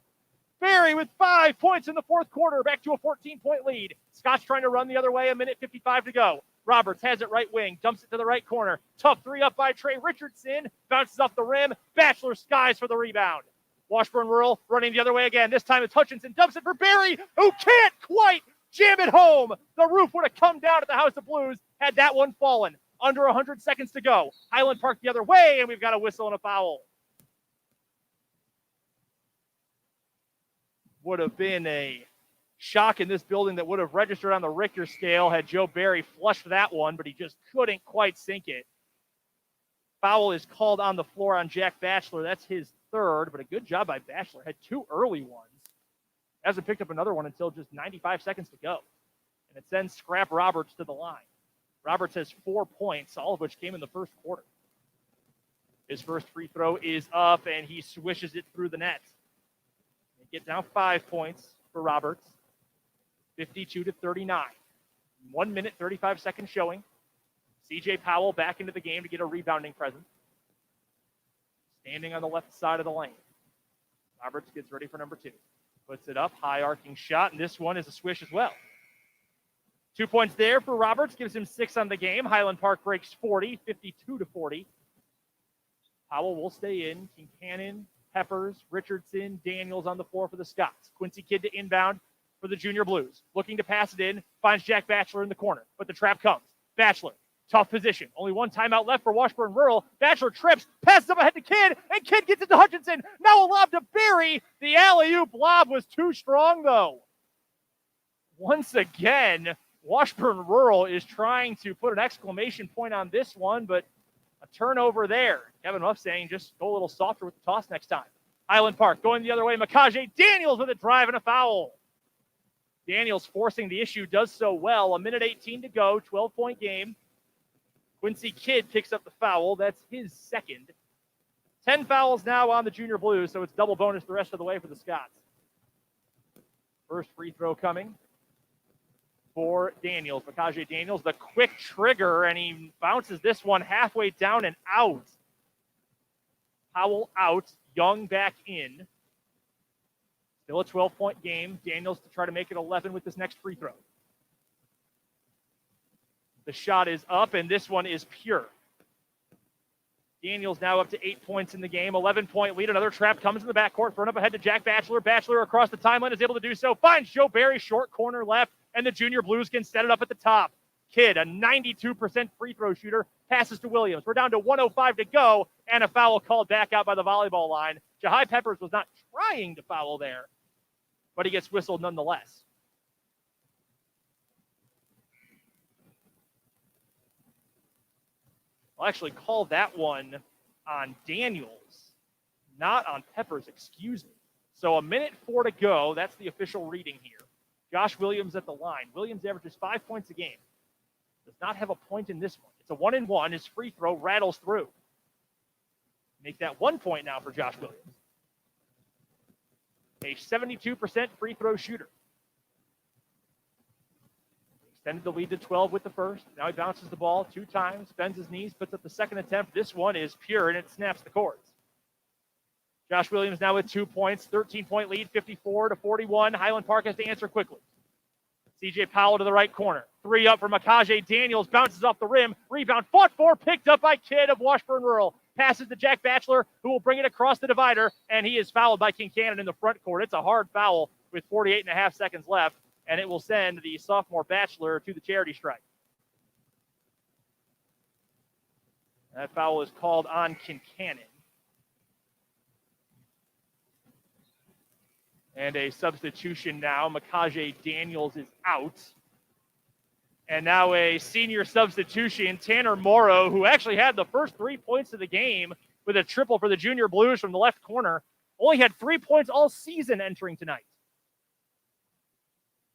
Barry with 5 points in the fourth quarter, back to a 14-point lead. Scott's trying to run the other way, 1:55 to go. Roberts has it right wing, dumps it to the right corner. Tough three up by Trey Richardson, bounces off the rim. Batchelor skies for the rebound. Washburn Rural running the other way again. This time it's Hutchinson, dumps it for Barry, who can't quite jam it home. The roof would have come down at the House of Blues had that one fallen. Under 100 seconds to go. Highland Park the other way, and we've got a whistle and a foul. Would have been a shock in this building that would have registered on the Richter scale had Joe Barry flushed that one, but he just couldn't quite sink it. Foul is called on the floor on Jack Batchelor. That's his third, but a good job by Batchelor. Had two early ones. Hasn't picked up another one until just 95 seconds to go. And it sends Scrap Roberts to the line. Roberts has 4 points, all of which came in the first quarter. His first free throw is up, and he swishes it through the net. They get down 5 points for Roberts. 52-39. 1 minute, 35 seconds showing. CJ Powell back into the game to get a rebounding presence. Standing on the left side of the lane. Roberts gets ready for number two. Puts it up, high arcing shot, and this one is a swish as well. 2 points there for Roberts, gives him 6 on the game. Highland Park breaks 40, 52-40. Powell will stay in. Kincannon, Peppers, Richardson, Daniels on the floor for the Scots. Quincy Kidd to inbound for the Junior Blues. Looking to pass it in, finds Jack Batchelor in the corner, but the trap comes. Batchelor, tough position. Only one timeout left for Washburn Rural. Batchelor trips, passes up ahead to Kidd, and Kidd gets it to Hutchinson. Now a lob to Barry. The alley-oop lob was too strong, though. Once again, Washburn Rural is trying to put an exclamation point on this one, but a turnover there. Kevin Muff saying just go a little softer with the toss next time. Highland Park going the other way. Makaje Daniels with a drive and a foul. Daniels forcing the issue, does so well. 1:18 to go, 12-point game. Quincy Kidd picks up the foul. That's his second. 10 fouls now on the Junior Blues, so it's double bonus the rest of the way for the Scots. First free throw coming for Daniels. Makaje Daniels, the quick trigger, and he bounces this one halfway down and out. Powell out, Young back in. Still a 12-point game. Daniels to try to make it 11 with this next free throw. The shot is up, and this one is pure. Daniels now up to 8 points in the game. 11-point lead. Another trap comes in the backcourt. Thrown up ahead to Jack Batchelor. Batchelor across the timeline is able to do so. Finds Joe Barry, short corner left, and the Junior Blues can set it up at the top. Kidd, a 92% free throw shooter, passes to Williams. We're down to 1:05 to go, and a foul called back out by the volleyball line. Jahai Peppers was not trying to foul there, but he gets whistled nonetheless. I'll actually call that one on Daniels, not on Peppers, excuse me. So 1:04 to go. That's the official reading here. Josh Williams at the line. Williams averages 5 points a game. Does not have a point in this one. It's a 1-and-1. His free throw rattles through. Make that 1 point now for Josh Williams. A 72% free throw shooter. Extended the lead to 12 with the first. Now he bounces the ball 2 times, bends his knees, puts up the second attempt. This one is pure, and it snaps the cords. Josh Williams now with 2 points, 13-point lead, 54-41. Highland Park has to answer quickly. C.J. Powell to the right corner. 3 up for Makaje Daniels, bounces off the rim. Rebound fought for, picked up by Kidd of Washburn Rural. Passes to Jack Batchelor, who will bring it across the divider, and he is fouled by Kincannon in the front court. It's a hard foul with 48.5 seconds left, and it will send the sophomore Batchelor to the charity stripe. That foul is called on Kincannon. And a substitution now. Makaje Daniels is out. And now a senior substitution, Tanner Morrow, who actually had the first 3 points of the game with a triple for the Junior Blues from the left corner. Only had 3 points all season entering tonight.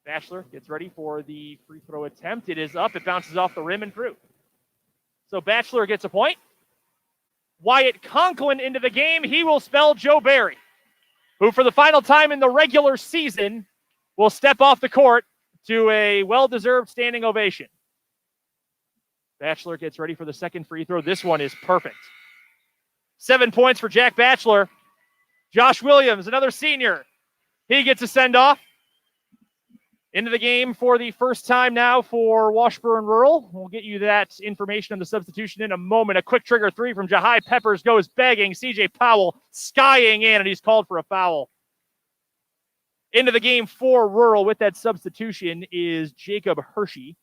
Batchelor gets ready for the free throw attempt. It is up. It bounces off the rim and through. So Batchelor gets a point. Wyatt Conklin into the game. He will spell Joe Barry, who for the final time in the regular season will step off the court to a well-deserved standing ovation. Batchelor gets ready for the second free throw. This one is perfect. 7 points for Jack Batchelor. Josh Williams, another senior. He gets a send-off. Into the game for the first time now for Washburn Rural. We'll get you that information on the substitution in a moment. A quick trigger 3 from Jahai Peppers goes begging. C.J. Powell skying in, and he's called for a foul. Into the game for Rural with that substitution is Jacob Hershey.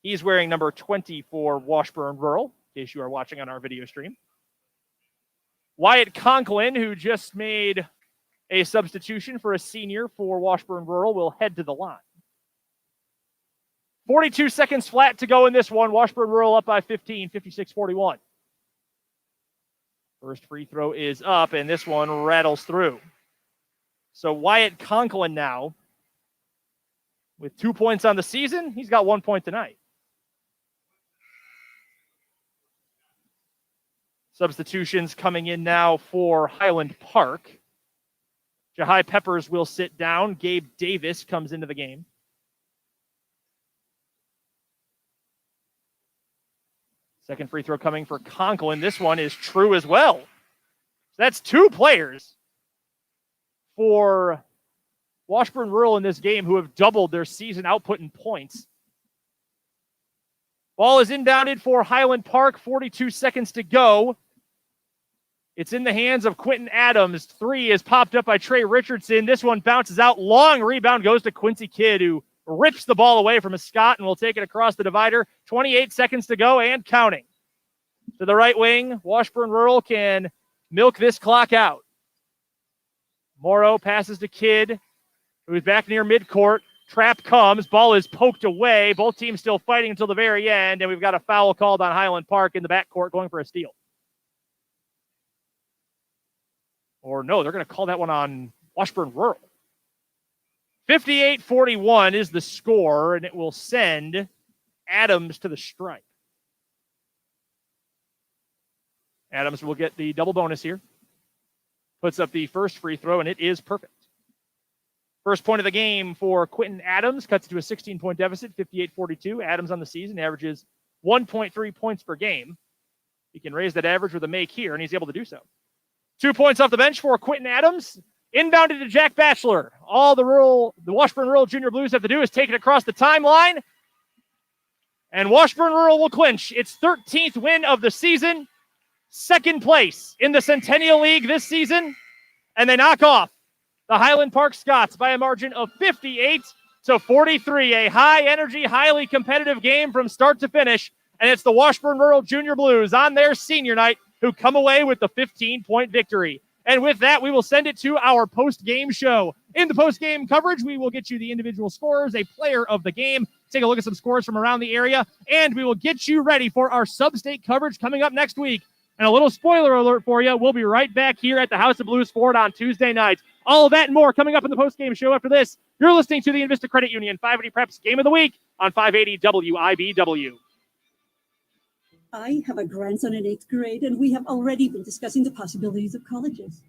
He's wearing number 20 for Washburn Rural, in case you are watching on our video stream. Wyatt Conklin, who just made a substitution for a senior for Washburn Rural, will head to the line. 42 seconds flat to go in this one. Washburn Rural up by 15, 56-41. First free throw is up, and this one rattles through. So Wyatt Conklin now, with 2 points on the season, he's got 1 point tonight. Substitutions coming in now for Highland Park. Jahai Peppers will sit down. Gabe Davis comes into the game. Second free throw coming for Conklin. This one is true as well. So that's 2 players for Washburn Rural in this game who have doubled their season output in points. Ball is inbounded for Highland Park. 42 seconds to go. It's in the hands of Quentin Adams. 3 is popped up by Trey Richardson. This one bounces out. Long rebound goes to Quincy Kidd, who rips the ball away from a Scott and will take it across the divider. 28 seconds to go and counting. To the right wing, Washburn Rural can milk this clock out. Morrow passes to Kidd, who's back near midcourt. Trap comes. Ball is poked away. Both teams still fighting until the very end, and we've got a foul called on Highland Park in the backcourt going for a steal. Or no, they're going to call that one on Washburn Rural. 58-41 is the score, and it will send Adams to the stripe. Adams will get the double bonus here. Puts up the first free throw, and it is perfect. First point of the game for Quentin Adams. Cuts to a 16-point deficit, 58-42. Adams on the season averages 1.3 points per game. He can raise that average with a make here, and he's able to do so. 2 points off the bench for Quentin Adams. Inbounded to Jack Batchelor. All the Washburn Rural Junior Blues have to do is take it across the timeline. And Washburn Rural will clinch its 13th win of the season. Second place in the Centennial League this season. And they knock off the Highland Park Scots by a margin of 58-43. A high-energy, highly competitive game from start to finish. And it's the Washburn Rural Junior Blues on their senior night who come away with the 15-point victory. And with that, we will send it to our post-game show. In the post-game coverage, we will get you the individual scorers, a player of the game, take a look at some scores from around the area, and we will get you ready for our sub-state coverage coming up next week And a little spoiler alert for you, we'll be right back here at the House of Blues Ford on Tuesday night. All of that and more coming up in the postgame show after this. You're listening to the Invista Credit Union 580 Preps Game of the Week on 580 WIBW. I have a grandson in 8th grade, and we have already been discussing the possibilities of colleges.